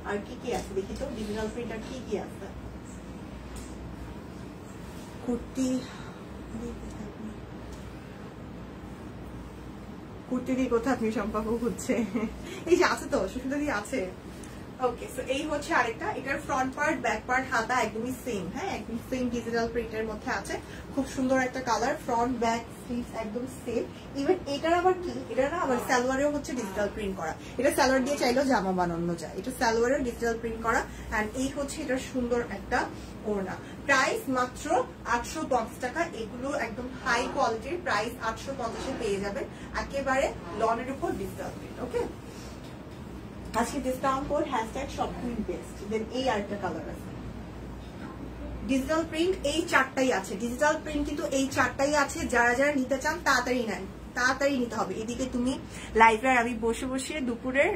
S1: আর কি কি আছে দেখি তো, ডিজিটাল প্রিন্ট আর কি কি আছে। কুর্তি, কুর্তি দিয়ে কোথায় আপনি সম্পর্ক খুঁজছে? এই যে আছে তো, সুন্দর দিয়ে আছে। ওকে, সো এই হচ্ছে আরেকটা, এটার ফ্রন্ট পার্ট ব্যাক পার্ট হাতা একদমই সেম। হ্যাঁ, একদম সেম ডিজিটাল প্রিন্টের মধ্যে আছে, খুব সুন্দর একটা কালার। ফ্রন্ট ব্যাক স্লিভস একদম সেম। ইভেন এটার আবার কি, এটা না আবার সালোয়ারেও হচ্ছে ডিজিটাল প্রিন্ট করা। এটা সালোয়ার দিয়ে চাইলেও জামা বানানো যায়, এটা সালোয়ারেও ডিজিটাল প্রিন্ট করা। এন্ড এই হচ্ছে এটার সুন্দর একটা ওড়না। প্রাইস মাত্র 850 টাকা। এগুলো একদম হাই কোয়ালিটির, প্রাইস 850-এ পেয়ে যাবেন, একেবারে লনের উপর ডিজিটাল প্রিন্ট। ওকে, আজকে ডিসকাউন্ট কোড #shopqueenbest। দেন এই আরেকটা কালার আছে ডিজিটাল প্রিন্ট, এই চারটাই আছে ডিজিটাল প্রিন্ট, কিন্তু এই চারটাই আছে। যারা যারা নিতে চান তাড়াতাড়ি নেন, তাড়াতাড়ি নিতে হবে। এদিকে তুমি লাইভে, আমি বসে বসে দুপুরের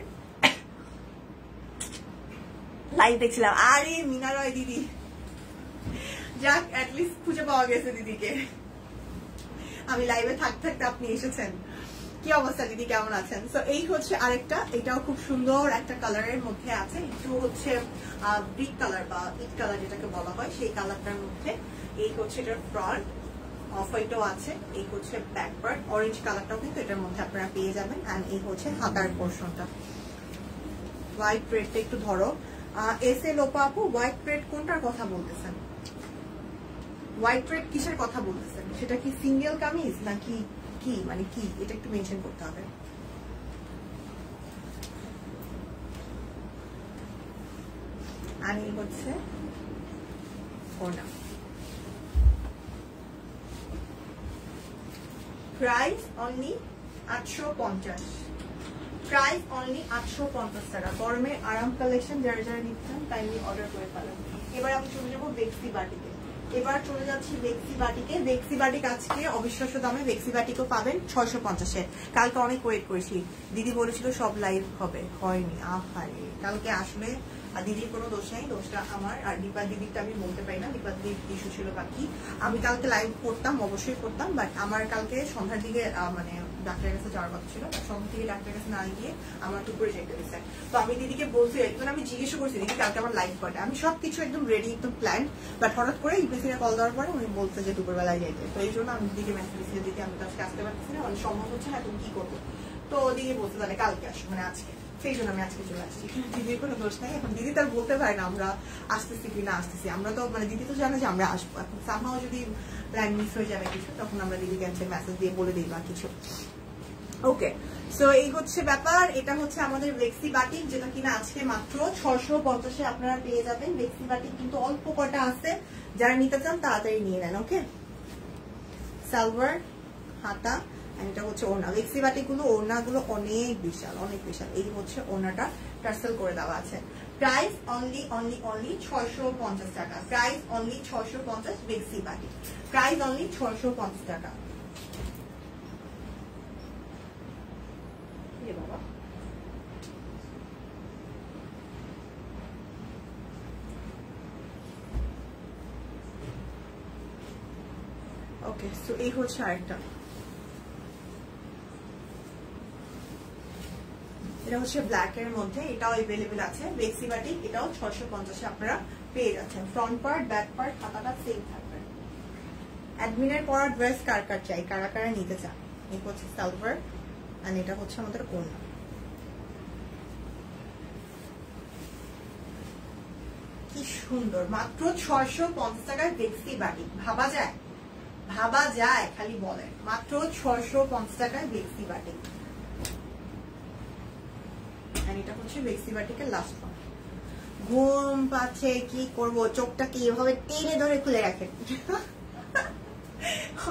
S1: লাইভ দেখছিলাম। আরে মিনা রয় দিদি, যাক অ্যাটলিস্ট খুঁজে পাওয়া গেছে দিদিকে। আমি লাইভে থাকতে থাকতে আপনি এসেছেন। কি অবস্থা দিদি, কেমন আছেন? সো এই হচ্ছে আরেকটা, এটাও খুব সুন্দর একটা কালারের মধ্যে আছে, একটু হচ্ছে ব্রিক কালার বা ইট কালার যেটাকে বলা হয়, সেই কালারটার মধ্যে। এই হচ্ছে এটার ফ্রন্ট, অফ হোয়াইটও আছে। এই হচ্ছে ব্যাক পার্ট, অরেঞ্জ কালারটাও কিন্তু এটার মধ্যে আপনারা পেয়ে যাবেন। এন্ড এই হচ্ছে হাতার পোর্শনটা। হোয়াইট প্রেডটা একটু ধরো, এস এ লোপা আপু, হোয়াইট প্রেড কোনটার কথা বলতেছেন? হোয়াইট প্রেড কিসের কথা বলতেছেন? সেটা কি সিঙ্গেল কামিজ নাকি কি, মানে কি, এটা একটু মেনশন করতে হবে। আর এই হচ্ছে ওড়না। প্রাইস অনলি 850, প্রাইস অনলি 850 টাকা। গরমের আরাম কালেকশন যারা যারা নিচ্ছেন কাইন্ডলি অর্ডার করে ফেলেন। এবার আমি চলে যাবো ভেক্সি বাটিকে। এবার চলে যাচ্ছি ভেক্সি বাটিকে। ভেক্সি বাটিক আজকে অবিশ্বাস্য দামে ভেক্সি বাটিকও পাবেন 650-এ। কালকে অনেক ওয়েট করেছি, দিদি বলেছিল সব লাইভ হবে, হয়নি। আহারে, কালকে আসলে দিদির কোনো দোষ নেই, দোষটা আমার। আর দীপা দিদিরটা আমি বলতে পারি না, দীপা দিদির ইস্যু ছিল বাকি। আমি কালকে লাইভ করতাম, অবশ্যই করতাম, বাট আমার কালকে সন্ধ্যার দিকে মানে ডাক্তারের কাছে যাওয়ার কথা ছিল। সন্ধ্যা থেকে ডাক্তারের কাছে না গিয়ে আমার দুপুরে যেতে হয়েছে। তো আমি দিদিকে বলছি, একদম আমি জিজ্ঞেস করছি দিদি কালকে আমার লাইভ কটা। আমি সবকিছু একদম রেডি, একদম প্ল্যান, বাট হঠাৎ করে ইউপিসিকে কল দেওয়ার পরে উনি বলছে যে দুপুরবেলায় যাইতে। তো এই জন্য আমি দিদিকে মেসেজ দিচ্ছি, দিদি আমি তো আজকে আসতে পারছি না, মানে সম্ভব হচ্ছে না, তুমি কি করবো? তো দিদি বলতে তাহলে কালকে আসো, মানে আজকে। সেই জন্য আমি আজকে চলে আসছি। দিদির কোনো দোষ নাই। এখন দিদি তার বলতে পারে না আমরা আসতেছি কি না আসতেছি, আমরা তো মানে দিদি তো জানে যে আমরা আসবো। এখন সামহাও যদি প্ল্যান মিস হয়ে যাবে কিছু, তখন আমরা দিদিকে মেসেজ দিয়ে বলে দিই বা কিছু। ওকে, সো এই হচ্ছে ব্যাপার। এটা হচ্ছে আমাদের ভেক্সি বাটিক, যেটা কিনা আজকে মাত্র 650-এ আপনারা পেয়ে যাবেন। ভেক্সি বাটিক কিন্তু অল্প কটা আছে, যারা নিতে চান তাড়াতাড়ি নিয়ে নেন। ওকে, সালোয়ার, হাতা, এটা হচ্ছে ওড়না। ভেক্সি বাটিক গুলো ওড়নাগুলো অনেক বিশাল, অনেক বিশাল। এই হচ্ছে ওড়নাটা টার্সেল করে দেওয়া আছে। প্রাইস অনলি অনলি অনলি 650 টাকা। প্রাইস অনলি 650 ভেক্সি বাটিক। প্রাইস অনলি 650 টাকা। বাবা, ওকে, সো এই হচ্ছে আরেকটা, এটা হচ্ছে ব্ল্যাক এর মধ্যে, এটাও अवेलेबल আছে। ভেক্সি বাটিক, এটাও 650-এ আপনারা পেয়ে যাচ্ছেন। ফ্রন্ট পার্ট ব্যাক পার্ট হাতাটা সেম থাকবে। অ্যাডমিনের পরা ড্রেস কার কার চাই, কারা কারা নিতে চান। এই হচ্ছে সালোয়ার, আর এটা হচ্ছে আমাদের ওড়না। কি সুন্দর, মাত্র 650 টাকায় বেক্সি বাটিক। ভাবা যায়, ভাবা যায়, খালি বলেন। মাত্র 650 টাকায় বেক্সি বাটিক। আর এটা হচ্ছে বেক্সি বাটিকের লাস্ট ওয়ান। ঘুম পাচ্ছে, কি করব, চোখটাকে এভাবে টেনে ধরে খুলে রাখেন।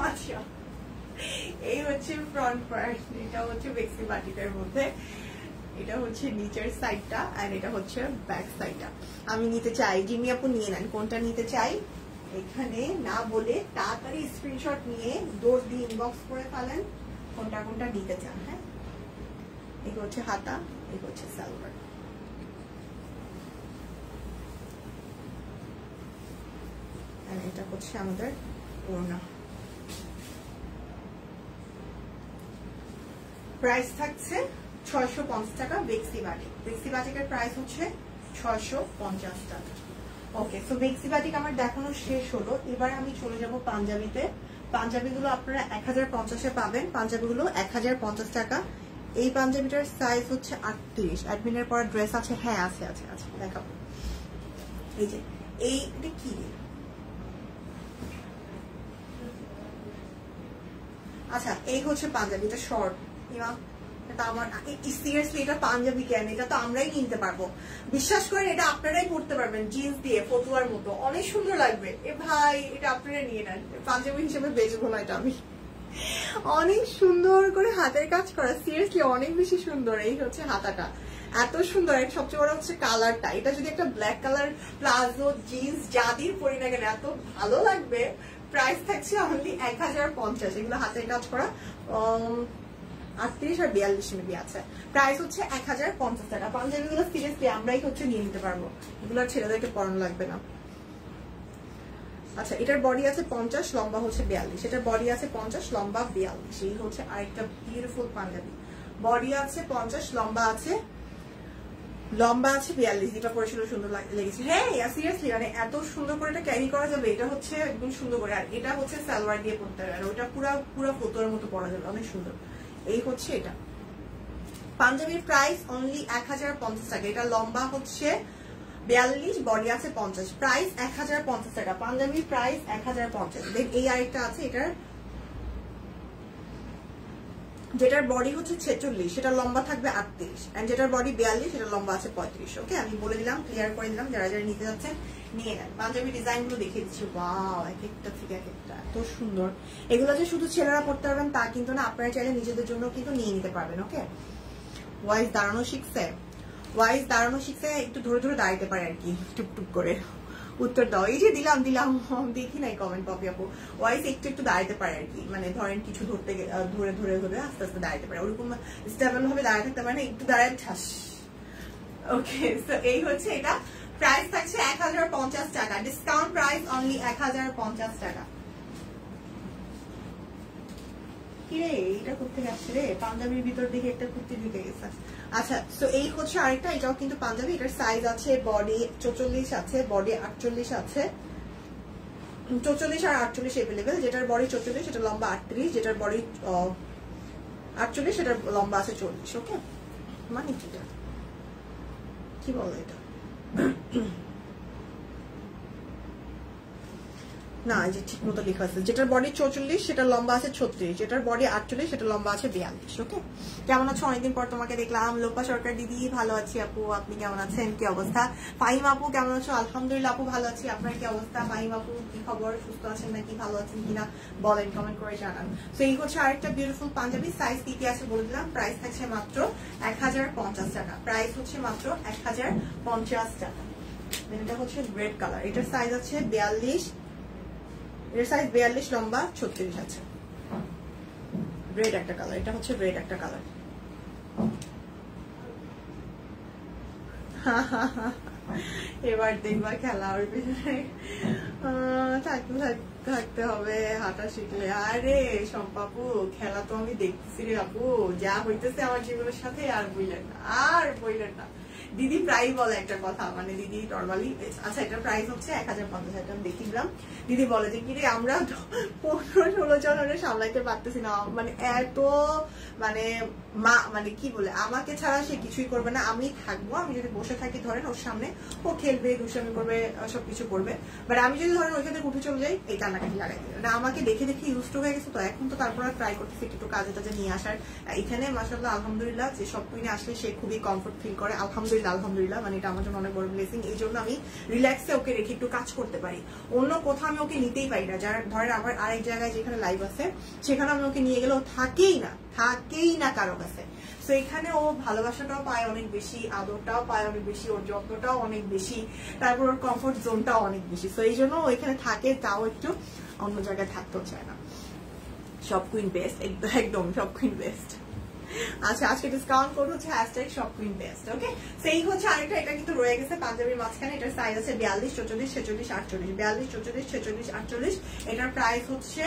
S1: আচ্ছা, এই হচ্ছে ফ্রন্ট পার্ট। এটা হচ্ছে বেক্সি বাটিকের মধ্যে, এটা হচ্ছে নিচের সাইডটা, আর এটা হচ্ছে ব্যাক সাইডটা। আমি নিতে চাই, জিমি আপু নিয়ে নেন, কোনটা নিতে চাই এখানে না বলে তাড়াতাড়ি স্ক্রিনশট নিয়ে দৌড় দিয়ে ইনবক্স করে ফেলেন কোনটা কোনটা নিতে চান। হ্যাঁ, এই হচ্ছে হাতা, এই হচ্ছে সালোয়ার। আর এটা হচ্ছে আমাদের ওড়না। প্রাইস থাকছে 650 টাকা বেক্সি বাটিক। বেক্সি বাটিকের প্রাইস হচ্ছে 650 টাকা। ওকে, সো বেক্সি বাটিক আমার দেখানো শেষ হলো। এবার আমি চলে যাব পাঞ্জাবিতে। পাঞ্জাবিগুলো আপনারা 1050-এ পাবেন। পাঞ্জাবিগুলো 1050 টাকা। এই পাঞ্জাবিটার সাইজ হচ্ছে 38। অ্যাডমিনের পর ড্রেস আছে? হ্যাঁ আছে আছে আছে, দেখাবো। এই যে এইটা কি, আচ্ছা এই হচ্ছে পাঞ্জাবিটা শর্ট। আমার সিরিয়াসলি এটা পাঞ্জাবি কেন, এটা তো আমরাই কিনতে পারবো। বিশ্বাস করেন, এটা আপনারাই পড়তে পারবেন জিন্স দিয়ে, ফতুয়ার মতো, অনেক সুন্দর লাগবে। এ ভাই, এটা আপনারা নিয়ে নেন, পাঞ্জাবি হিসেবে বেচবো না এটা আমি। অনেক সুন্দর করে হাতের কাজ করা, সিরিয়াসলি অনেক বেশি সুন্দর। এই হচ্ছে হাতাটা, এত সুন্দর। সবচেয়ে বড় হচ্ছে কালারটা। এটা যদি একটা ব্ল্যাক কালার প্লাজো জিন্স যাদের পরি না কেন এত ভালো লাগবে। প্রাইস থাকছে অনলি 1050। এগুলো হাতের কাজ করা, 38 আর 42 মেবি আছে। প্রাইস হচ্ছে 1050 টাকা। পাঞ্জাবিগুলো সিরিয়াসলি আমরাই হচ্ছে নিয়ে নিতে পারবো, এগুলো ছেলেদেরকে পরানো লাগবে না। আচ্ছা, এটার বডি আছে 50, লম্বা হচ্ছে 42। এটার বডি আছে 50, লম্বা 42। এই হচ্ছে আরেকটা বিউটিফুল পাঞ্জাবি। বডি আছে 50, লম্বা আছে 42। এটা পরে সুন্দর লেগেছে। হ্যাঁ সিরিয়াসলি, মানে এত সুন্দর করে এটা ক্যারি করা যাবে। এটা হচ্ছে একদম সুন্দর করে। আর এটা হচ্ছে সালোয়ার দিয়ে পরতে হবে, আর ওটা পুরো ফতুয়ার মতো পরা যাবে, অনেক সুন্দর। এই হচ্ছে এটা পাঞ্জাবির প্রাইস অনলি 1050 টাকা। এটা লম্বা হচ্ছে 42, বডি আছে 50। প্রাইস 1050 টাকা। পাঞ্জাবির প্রাইস 1050। দেন এই আরেকটা আছে, যেটার বডি হচ্ছে 46, সেটা লম্বা থাকবে 38, এন্ড যেটার বডি 42, সেটা লম্বা আছে 35। ওকে, আমি বলে দিলাম, ক্লিয়ার করে দিলাম। যারা যারা নিতে যাচ্ছেন নিয়ে নেন। পাঞ্জাবি ডিজাইন গুলো দেখিয়ে দিচ্ছি। ওয়াও, এক একটা থেকে এক একটা এত সুন্দর। এগুলো যে শুধু ছেলেরা পড়তে পারবেন তা কিন্তু না, আপনারা চাইলে নিজেদের জন্য কিন্তু নিয়ে নিতে পারবেন। ওকে, ওয়াইজ দাঁড়ানো শিখছে, একটু ধরে ধরে দাঁড়াইতে পারে আর কি, টুকটুক করে। উত্তর দাও। এই যে দিলাম দেখি নাই কমেন্ট পপি আপু। ওয়াইজ একটু দাঁড়াইতে পারে আর কি, মানে ধরেন কিছু ধরতে ধরে ধরে ধরে আস্তে আস্তে দাঁড়াইতে পারে, ওরকম স্টেবল ভাবে দাঁড়ায় থাকতে পারে না, একটু দাঁড়ায় ঠাস। ওকে, তো এই হচ্ছে এটা। প্রাইস থাকছে 1050 টাকা। ডিসকাউন্ট প্রাইস অনলি 1050 টাকা। কিরে, এটা করতে গেছে রে, পাঞ্জাবির ভিতর দিকে একটা কুর্তি ঢুকে গেছে। আচ্ছা, তো এই হচ্ছে আরেকটা, এটাও কিন্তু পাঞ্জাবি। এটার সাইজ আছে বডি 44 আছে, বডি 48 আছে। 44 আর 48 এভেলেবেল। যেটার বডি 44 সেটা লম্বা 38, যেটার বডি 48 সেটার লম্বা আছে 40। ওকে, মানে কি বলো এটা? না, এই যে ঠিক মতো লেখা আছে। যেটার বডি 44 সেটা লম্বা আছে 36, যেটার বডি 48 সেটা লম্বা আছে 42। ওকে, কেমন আছো? অনেকদিন পর তোমাকে দেখলাম। লোপা সরকার দিদি, ভালো আছি আপু, আপনি কেমন আছেন? কি অবস্থা? ফাহিম আপু কেমন আছো? আলহামদুলিল্লাহ আপু ভালো আছি। আপনার কি অবস্থা? ফাহিম আপু কি খবর? সুস্থ আছেন নাকি, ভালো আছেন কিনা বলেন, কমেন্ট করে জানান। তো এই হচ্ছে আরেকটা বিউটিফুল পাঞ্জাবি। সাইজ কি কি আছে বলে দিলাম। প্রাইস থাকছে মাত্র 1050 টাকা। প্রাইস হচ্ছে মাত্র 1050 টাকা। এটা হচ্ছে রেড কালার। এটার সাইজ আছে 42, এর সাইজ 42, লম্বা 36 আছে। রেড একটা কালার, এটা হচ্ছে রেড একটা কালার। এবার দেখবা খেলা ওর পিছনে থাকতে হবে হাঁটা শিখলে। আরে সম্পাপু খেলা তো আমি দেখতেছি রে আপু, যা হইতেছে আমার জীবনের সাথে আর বললেন না। দিদি প্রায় বলে একটা কথা, মানে দিদি নর্মালি, আচ্ছা এটা প্রাইস হচ্ছে 1050, এটা আমি দেখিলাম। দিদি বলে যে কিরে আমরা 15-16 জন সামলাইতে পারতেছি না, মানে এত মানে মানে কি বলে আমাকে ছাড়া সে কিছুই করবে না, আমি থাকবো, আমি যদি বসে থাকি ধরেন ওর সামনে ও খেলবে, দুষ্টামি করবে, সবকিছু করবে, বাট আমি যদি ধরেন ওইখানে উঠে চলে যাই এই কান্নাকাটি লাগাই দেবে না। আমাকে দেখে ইউজ টু হয়ে গেছে, তো এখন তো তারপর ট্রাই করতেছি একটু কাজে টাজে নিয়ে আসার। এখানে মাশাআল্লাহ আলহামদুলিল্লাহ যে সব কুইনে আসলে সে খুবই কমফোর্ট ফিল করে, আলহামদুলিল্লাহ, মানে এটা আমার জন্য অনেক বড় ব্লেসিং। এই জন্য আমি রিল্যাক্সে ওকে রেখে একটু কাজ করতে পারি, অন্য কোথাও আমি ওকে নিতেই পারি না। যারা ধরেন আমার আরেক জায়গায় যেখানে লাইভ আছে সেখানে আমি ওকে নিয়ে গেলে ও থাকেই না কারো কাছে। তো এখানে ও ভালোবাসাটাও পায় অনেক বেশি, আদরটাও পায় অনেক বেশি, ওর যত্নটাও অনেক বেশি, তারপর ওর কমফোর্ট জোনটাও অনেক বেশি। তো এই জন্য ও এখানে থাকে, তাও একটু অন্য জায়গায় থাকতেও চায় না। সব কুইন বেস্ট, একদম সব কুইন বেস্ট। আচ্ছা আজকে ডিসকাউন্ট কোড হচ্ছে #shopqueenbest। ওকে, সেই হচ্ছে আরেকটা, এটা কিন্তু রয়ে গেছে পাঞ্জাবির মাঝখানে। এটার সাইজ আছে 42, 44, 46, 48, 42, 44, 46, 48। এটার প্রাইস হচ্ছে,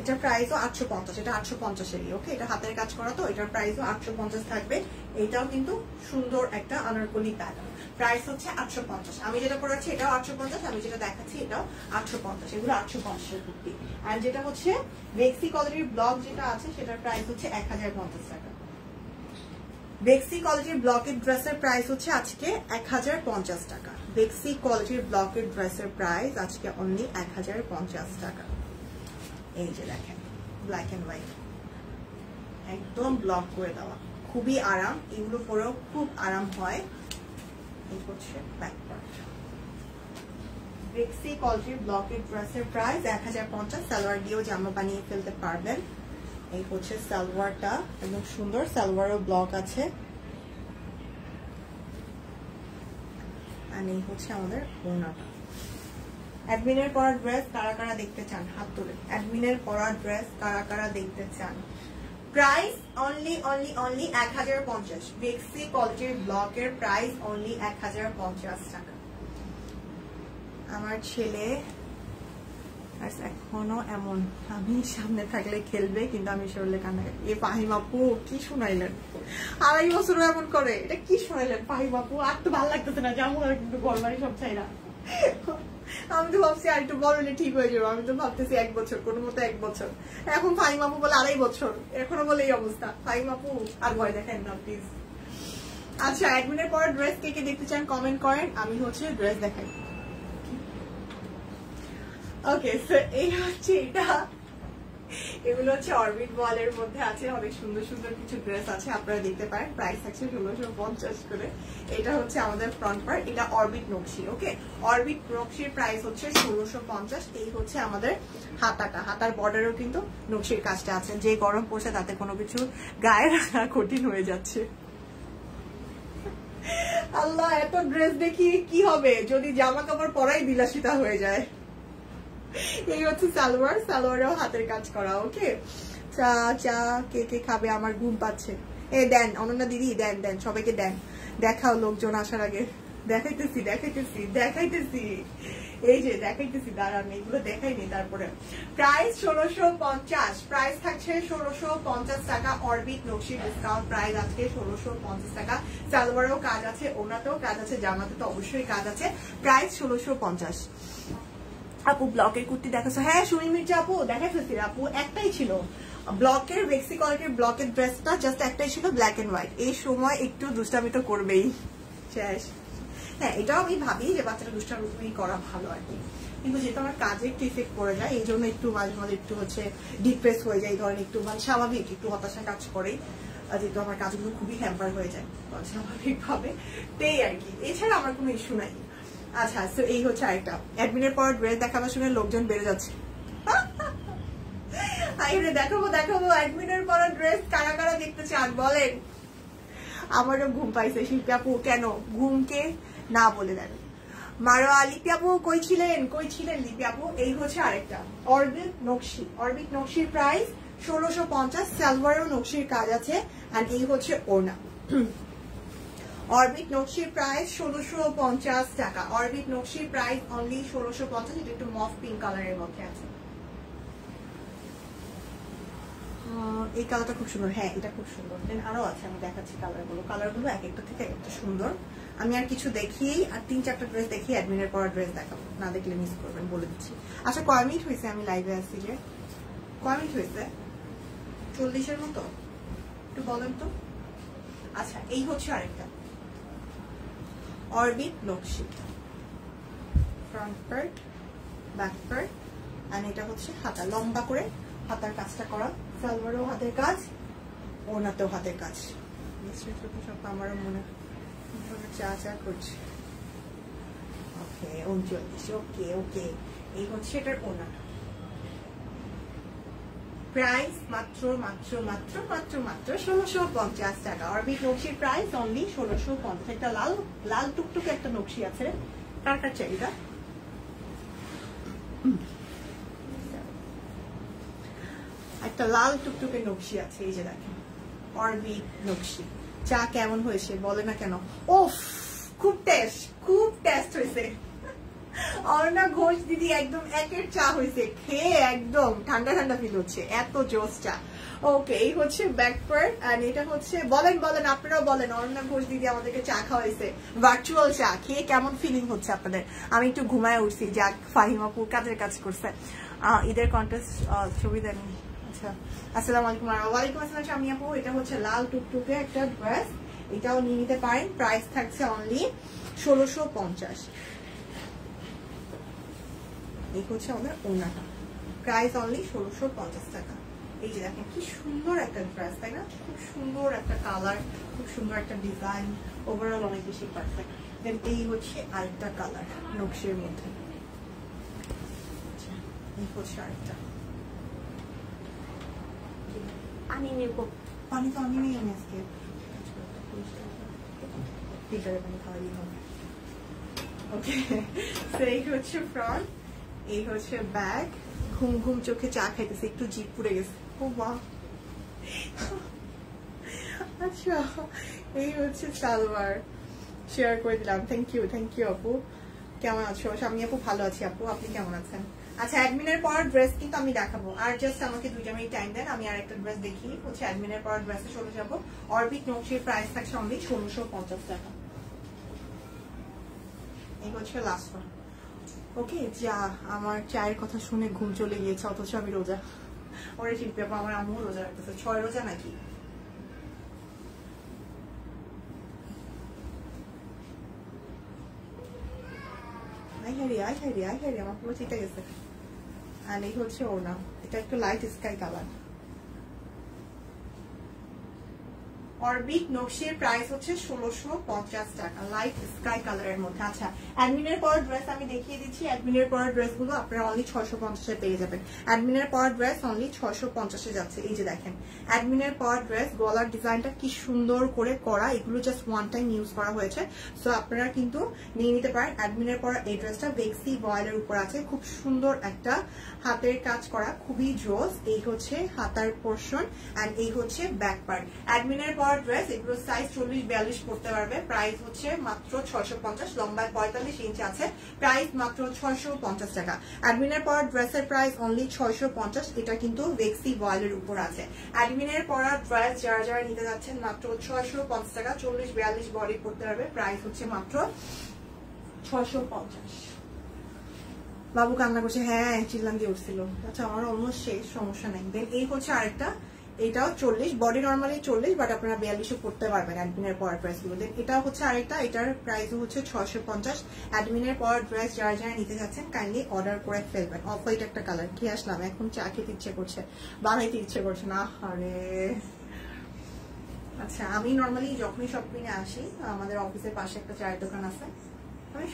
S1: এটার প্রাইসও 850, এটা 850-এরই। ওকে, এটা হাতের কাজ করা, তো এটার প্রাইসও 850 থাকবে। এটাও কিন্তু সুন্দর একটা আনারকলি প্যাটার্ন, প্রাইস হচ্ছে 850। আমি যেটা পড়াচ্ছি এটাও 850, আমি যেটা দেখাচ্ছি এটাও 850, এগুলো 850-এর কুর্তি। আর যেটা হচ্ছে বেক্সি কোয়ালিটির ব্লক যেটা আছে সেটার প্রাইস হচ্ছে 1050 টাকা। বেক্সি কোয়ালিটির ব্লকের ড্রেসের প্রাইস হচ্ছে আজকে 1050 টাকা। বেক্সি কোয়ালিটির ব্লকের ড্রেসের প্রাইস আজকে অনলি 1050 টাকা। এই যে দেখেন ব্ল্যাক এন্ড হোয়াইট, একদম ব্লক করে দেওয়া, খুবই আরাম, এগুলো পরেও খুব আরাম হয়। এই হচ্ছে ব্যাক পার্ট। বেক্সি কোয়ালিটির ব্লকের ড্রেসের প্রাইস 1050। সালোয়ার দিয়েও জামা বানিয়ে ফেলতে পারবেন। এই হচ্ছে সালোয়ারটা, একদম সুন্দর, সালোয়ারও ব্লক আছে। আর এই হচ্ছে আমাদের ওড়নাটা। অ্যাডমিনের পরা ড্রেস কারা কারা দেখতে চান হাত তুলে, অ্যাডমিনের পরা ড্রেস কারা কারা দেখতে চান। Price only 1050। বেক্সি কোয়ালিটির ব্লকের প্রাইস অনলি 1050 টাকা। আমার ছেলে এখনো এমন, আমি সামনে থাকলে খেলবে কিন্তু আমি সরলে কান্নাকাটি। এ ফাহিম আপু কি শুনাইলেন, 2.5 বছরও এমন করে, এটা কি শুনাইলেন ফাহিম আপু? আর তো ভালো লাগতেছে না, যেমন আর কিন্তু ঘর বাড়ি সব চাই না। আমি তো ভাবছি আর একটু বড় হলে ঠিক হয়ে যাবো, আমি তো ভাবতেছি 1 বছর, কোনো মতো 1 বছর। এখন ফাহিম আপু বলে 2.5 বছর, এখনো বলে এই অবস্থা। ফাহিম আপু আর ভয় দেখেন না প্লিজ। আচ্ছা অ্যাডমিনের পর ড্রেস কে কে দেখতে চান কমেন্ট করেন, আমি হচ্ছে ড্রেস দেখাই। ওকে, এই হচ্ছে এটা, এগুলো হচ্ছে অরবিট ওয়ালের মধ্যে আছে, অনেক সুন্দর সুন্দর কিছু ড্রেস আছে, আপনারা দেখতে পারেন। প্রাইস আছে 1650 করে। এটা হচ্ছে আমাদের ফ্রন্ট পার্ট, এটা অরবিট নকশি। ওকে, অরবিট নকশির প্রাইস হচ্ছে 1650। এই হচ্ছে আমাদের হাতাটা, হাতার বর্ডারেও কিন্তু নকশির কাজটা আছে। যে গরম পড়ছে তাতে কোনো কিছু গায়ে রাখা কঠিন হয়ে যাচ্ছে। আল্লাহ, এত ড্রেস দেখি কি হবে যদি জামা কাপড় পরাই বিলাসিতা হয়ে যায়। এই হচ্ছে সালোয়ার, সালোয়ারেও হাতের কাজ করা। ওকে, চা চা কে কে খাবে? আমার ঘুম পাচ্ছে। এ দেন অনন্যা দিদি, দেন সবাইকে দেন, দেখাও লোকজন আসার আগে। দেখাইতেছি এই যে দেখাইতেছি, দাঁড়ান এগুলো দেখাইনি। তারপরে প্রাইস 1650, প্রাইস থাকছে 1650 টাকা। অরবিট নকশি ডিসকাউন্ট প্রাইস আজকে 1650 টাকা। সালোয়ারেও কাজ আছে, ওনাতেও কাজ আছে, জামাতে তো অবশ্যই কাজ আছে। প্রাইস 1650। আপু ব্লকের কুর্তি দেখাচ্ছ? হ্যাঁ সুমি মির্জা আপু দেখাই ফেলছি আপু, একটাই ছিল ব্লকের, বেক্সি কোয়ালিটির ব্লকের ড্রেসটা, জাস্ট একটাই ছিল, ব্ল্যাক এন্ড হোয়াইট। এই সময় একটু দুষ্টামি তো করবেই, শেষ। হ্যাঁ এটাও আমি ভাবি যে বাচ্চাটা দুষ্টামি করা ভালো আর কি, কিন্তু যেহেতু আমার কাজে একটু ইফেক্ট পড়ে যায়, এই জন্য একটু মাঝে মাঝে একটু হচ্ছে ডিপ্রেস হয়ে যায়, ধরেন একটু মানে স্বাভাবিক একটু হতাশা কাজ করে, যেহেতু আমার কাজগুলো খুবই হ্যাম্পার হয়ে যায় স্বাভাবিক ভাবে, তাই আর কি। এছাড়া আমার কোনো ইস্যু নাই। আচ্ছা, তো এই হচ্ছে আরেকটা অ্যাডমিনের পর ড্রেস দেখাবার শুনে লোকজন বেড়ে যাচ্ছে। দেখাবো অ্যাডমিনের পর ড্রেস কারা কারা দেখতে চান বলেন। আমারও ঘুম পাইছে। শিল্পী আপু কেন ঘুমকে না বলে দেন। মারোয়া লিপি আপু কই ছিলেন লিপি আপু। এই হচ্ছে আরেকটা অরবিট নকশির প্রাইস 1650। সালোয়ারেও নকশির কাজ আছে। এন্ড এই হচ্ছে ওড়না। অরবিট নকশির প্রাইস 1650 টাকা। অরবিট নকশির প্রাইস অনলি 1650। এটা একটু মফ পিঙ্ক কালারের মধ্যে আছে। এই কালারটা খুব সুন্দর। হ্যাঁ, এটা খুব সুন্দর। দেন আরো আছে, আমি দেখাচ্ছি কালারগুলো এক একটা থেকে এক একটা সুন্দর। আমি আর কিছু দেখি, আর 3-4টা ড্রেস দেখি, অ্যাডমিনের পরা ড্রেস দেখাবো, না দেখলে মিস করবেন, বলে দিচ্ছি। আচ্ছা, কয় মিনিট হয়েছে আমি লাইভে আসছি যে? কয় মিনিট হয়েছে? 40-এর মতো, একটু বলেন তো। আচ্ছা, এই হচ্ছে আরেকটা অরবিট নকশি, ফ্রন্ট পার্ট, ব্যাক পার্ট, আর এটা হচ্ছে হাতা, লম্বা করে হাতার কাজটা করা, সালোয়ারেও হাতের কাজ, ওনাতেও হাতের কাজ। সব আমারও মনে চা চা করছে। ওকে, 39। ওকে ওকে, এই হচ্ছে এটার ওনাটা। প্রাইস মাত্র মাত্র মাত্র মাত্র মাত্র 1650 টাকা। অরবিট নকশির প্রাইস অনলি 1650। একটা লাল লাল টুকটুকে একটা নকশি আছে, কার কার চাই এটা? একটা লাল টুকটুকে নকশি আছে, এই যে দেখেন, অরবিট নকশি। চা কেমন হয়েছে বলে না কেন? ওফ, খুব টেস্ট হয়েছে। অরুণা ঘোষ দিদি একদম একের চা হয়েছে, খেয়ে একদম ঠান্ডা ঠান্ডা ফিল হচ্ছে, এত জোস চা। ওকে, এই হচ্ছে ব্যাক পার্ট, আর এটা হচ্ছে, বলেন আপনারাও বলেন, অরুণা ঘোষ দিদি আমাদেরকে চা খাওয়াইছে, ভার্চুয়াল চা, খেয়ে কেমন ফিলিং হচ্ছে আপনাদের? আমি একটু ঘুমায় উঠছি, যাক ফাহিমাপুর কাজের কাজ করছে। ঈদের কন্টেস্ট ছবি দেন। আচ্ছা, আসসালামু আলাইকুম। ওয়ালাইকুম আসসালাম শামি আপু। এটা হচ্ছে লাল টুকটুকে একটা ড্রেস, এটাও নিয়ে নিতে পারেন। প্রাইস থাকছে অনলি 1650। এই হচ্ছে আমাদের ওড়নাটা, প্রাইস অনলি 1650 টাকা। এই যে দেখেন কি সুন্দর একটা ড্রেস, তাই না? খুব সুন্দর একটা কালার, খুব সুন্দর একটা ডিজাইন, ওভারঅল অনেক বেশি পারফেক্ট। দেন এই হচ্ছে আরেকটা কালার নকশির মধ্যে, এই হচ্ছে আরেকটা। পানি নেব, পানি তো আমি নেই আজকে, ফিল্টারে পানি খাওয়াই হবে। ওকে, তো এই হচ্ছে ফ্রন্ট, এই হচ্ছে ব্যাগ। ঘুম ঘুম চোখে চা খাইতেছে, একটু জিভ পুড়ে গেছে। ও বাহ, আচ্ছা, এই হচ্ছে সালোয়ার, শেয়ার করে দিলাম। থ্যাংক ইউ আপু। কেমন আছো? আমি আপু ভালো আছি আপু, আপনি কেমন আছেন? আচ্ছা, অ্যাডমিনের পর ড্রেস কিন্তু আমি দেখাবো, আর জাস্ট আমাকে 2 মিনিট টাইম দেন, আমি আর একটা ড্রেস দেখি। হচ্ছে অ্যাডমিনের পর ড্রেসে চলে যাবো। অরবিট নকশির প্রাইস থাকছে অনলি 1650 টাকা। এই হচ্ছে লাস্ট ওয়ান। ওকে, যা, আমার চায়ের কথা শুনে ঘুম চলে গিয়েছে, অথচ আমি রোজা। ওরে শিল্পী আপা, আমার আম্মু রোজা রাখতেছে। 6 রোজা নাকি? আই হারি, আমার পুরো চিটে গেছে। আর এই হচ্ছে ওড়না, এটা একটু লাইট স্কাই কালার। অরবিট নকশির প্রাইস হচ্ছে 1650 টাকা, লাইট স্কাই কালারের মধ্যে। আচ্ছা, অ্যাডমিনের পর ড্রেস আমি দেখিয়ে দিচ্ছি। অ্যাডমিনের পর ড্রেসগুলো আপনারা অনলি 650-এ পেয়ে যাবেন। অ্যাডমিনের পর ড্রেস অনলি 650-এ যাচ্ছে। এই যে দেখেন, অ্যাডমিনের পর ড্রেস, গলার ডিজাইনটা কি সুন্দর করে করা, এগুলো জাস্ট ওয়ান টাইম ইউজ করা হয়েছে। সো আপনারা কিন্তু নিয়ে নিতে পারেন। অ্যাডমিনের পর এই ড্রেসটা ভেক্সি বয়েলের উপর আছে, খুব সুন্দর একটা হাতের কাজ করা, খুবই জোস। এই হচ্ছে হাতার পোর্শন, এন্ড এই হচ্ছে ব্যাক পার্ট। অ্যাডমিনের পর ড্রেস, এগুলো সাইজ 40-42 পড়তে পারবে। প্রাইস হচ্ছে মাত্র 650, লম্বায় 45 ইঞ্চি আছে। প্রাইস মাত্র 650 টাকা। অ্যাডমিনের পর ড্রেসের প্রাইস অনলি 650। এটা কিন্তু ভেক্সি বয়েলের উপর আছে। অ্যাডমিনের পরা ড্রেস যারা যারা নিতে যাচ্ছেন, মাত্র 650 টাকা, 40-42 বডি পড়তে পারবে। প্রাইস হচ্ছে মাত্র 650। বাবু কান্না করছে, হ্যাঁ চিল্লান দিয়ে উঠছিল। আচ্ছা, আমার অলমোস্ট শেষ, সমস্যা নেই। দেন এই হচ্ছে আরেকটা, এটাও 40, বডি নর্মালি 40, বাট আপনারা 42 পড়তে পারবেন অ্যাডমিনের পর ড্রেস গুলো। দেন এটা হচ্ছে আরেকটা, এটার প্রাইস হচ্ছে 650। অ্যাডমিনের পর ড্রেস যারা যারা নিতে যাচ্ছেন কাইন্ডলি অর্ডার করে ফেলবেন। অফ হোয়াইট একটা কালার। কি আসলাম এখন, চা খেতে ইচ্ছে করছে, বানাইতে ইচ্ছে করছে না। আরে আচ্ছা, আমি নর্মালি যখনই শপিংয়ে আসি, আমাদের অফিসের পাশে একটা চায়ের দোকান আছে, আমি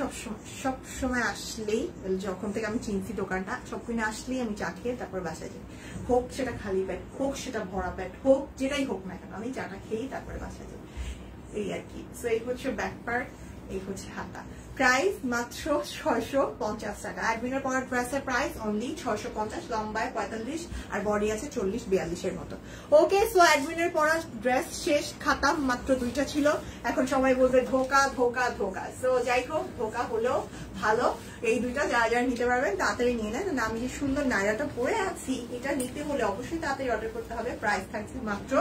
S1: সব সময় আসলেই, যখন থেকে আমি চিনছি দোকানটা, শপিংয়ে আসলেই আমি চা খেয়ে তারপর বাসায় যাই। হোক সেটা খালি পেট, হোক সেটা ভরা পেট, হোক যেটাই হোক না কেন, আমি চাটা খেয়েই তারপরে বাসায় যাই, এই আর কি। সো এই হচ্ছে ব্যাক পার্ট, এই হচ্ছে হাতা। প্রাইস মাত্র 650 টাকা। অ্যাডমিনের পরা ড্রেসের প্রাইস অনলি 650, লম্বায় 45 আর বডি আছে 40-42 এর মতো। ওকে, সো অ্যাডমিনের পরা ড্রেস শেষ, খাতা মাত্র 2টা ছিল। এখন সবাই বলবে ধোকা ধোকা ধোকা। সো যাই হোক, ধোকা হলেও ভালো। এই 2টা যারা যারা নিতে পারবেন তাড়াতাড়ি নিয়ে নেন। আমি যে সুন্দর নাইরাটা পরে আছি, এটা নিতে হলে অবশ্যই তাড়াতাড়ি অর্ডার করতে হবে। প্রাইস থাকছে মাত্র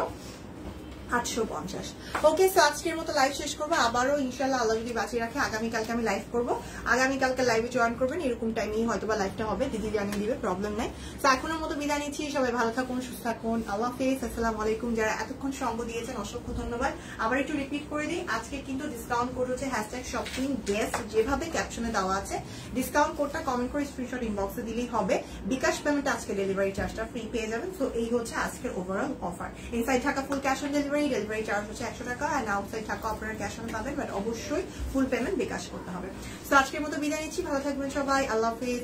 S1: 850। ওকে, সো আজকের মতো লাইভ শেষ করবো। আবারও ইনশাল্লাহ আল্লাহ যদি বাঁচিয়ে রাখে আগামীকালকে আমি লাইভ করবো। আগামীকালকে লাইভে জয়েন করবেন, এরকম টাইমেই হয়তো বা লাইভটা হবে, দিদি জানিয়ে দিবে, প্রবলেম নাই। তো এখনের মতো বিদায় নিচ্ছি। সবাই ভালো থাকুন, সুস্থ থাকুন। আল্লাহ হাফেজ, আসসালামু আলাইকুম। যারা এতক্ষণ সঙ্গ দিয়েছেন অসংখ্য ধন্যবাদ। আবার একটু রিপিট করে দিই, আজকে কিন্তু ডিসকাউন্ট কোড হচ্ছে #shopping_best, যেভাবে ক্যাপশনে দেওয়া আছে। ডিসকাউন্ট কোডটা কমেন্ট করে স্ক্রিনশট ইনবক্সে দিলেই হবে। বিকাশ পেমেন্ট আজকে ডেলিভারি চার্জটা ফ্রি পেয়ে যাবেন। সো এই হচ্ছে আজকের overall offer. Inside Dhaka full cash on delivery charge হচ্ছে 100 টাকা, আর আউটসাইড ঢাকা আপনারা ক্যাশ অন পাবেন, বাট অবশ্যই ফুল পেমেন্ট বিকাশ করতে হবে। তো আজকের মতো বিদায় নিচ্ছি, ভালো থাকবেন সবাই, আল্লাহ হাফেজ।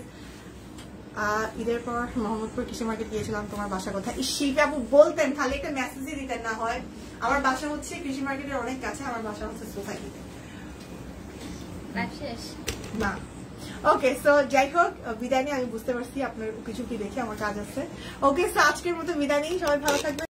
S1: ঈদের পর মোহাম্মদপুর কৃষি মার্কেট গিয়েছিলাম, তোমার বাসা কোথায়? শিল্পী আপু বলতেন, খালি একটা মেসেজই দিতেন না হয়। আমার বাসা হচ্ছে কৃষি মার্কেটের অনেক কাছে, আমার বাসা হচ্ছে সোসাইটিতে না। ওকে, সো যাই হোক, বিদায় নিয়ে আমি বুঝতে পারছি আপনার কিছু কি দেখে আমার কাজ আছে। ওকে, সো আজকের মতো বিদায় নিই, সবাই ভালো থাকবেন।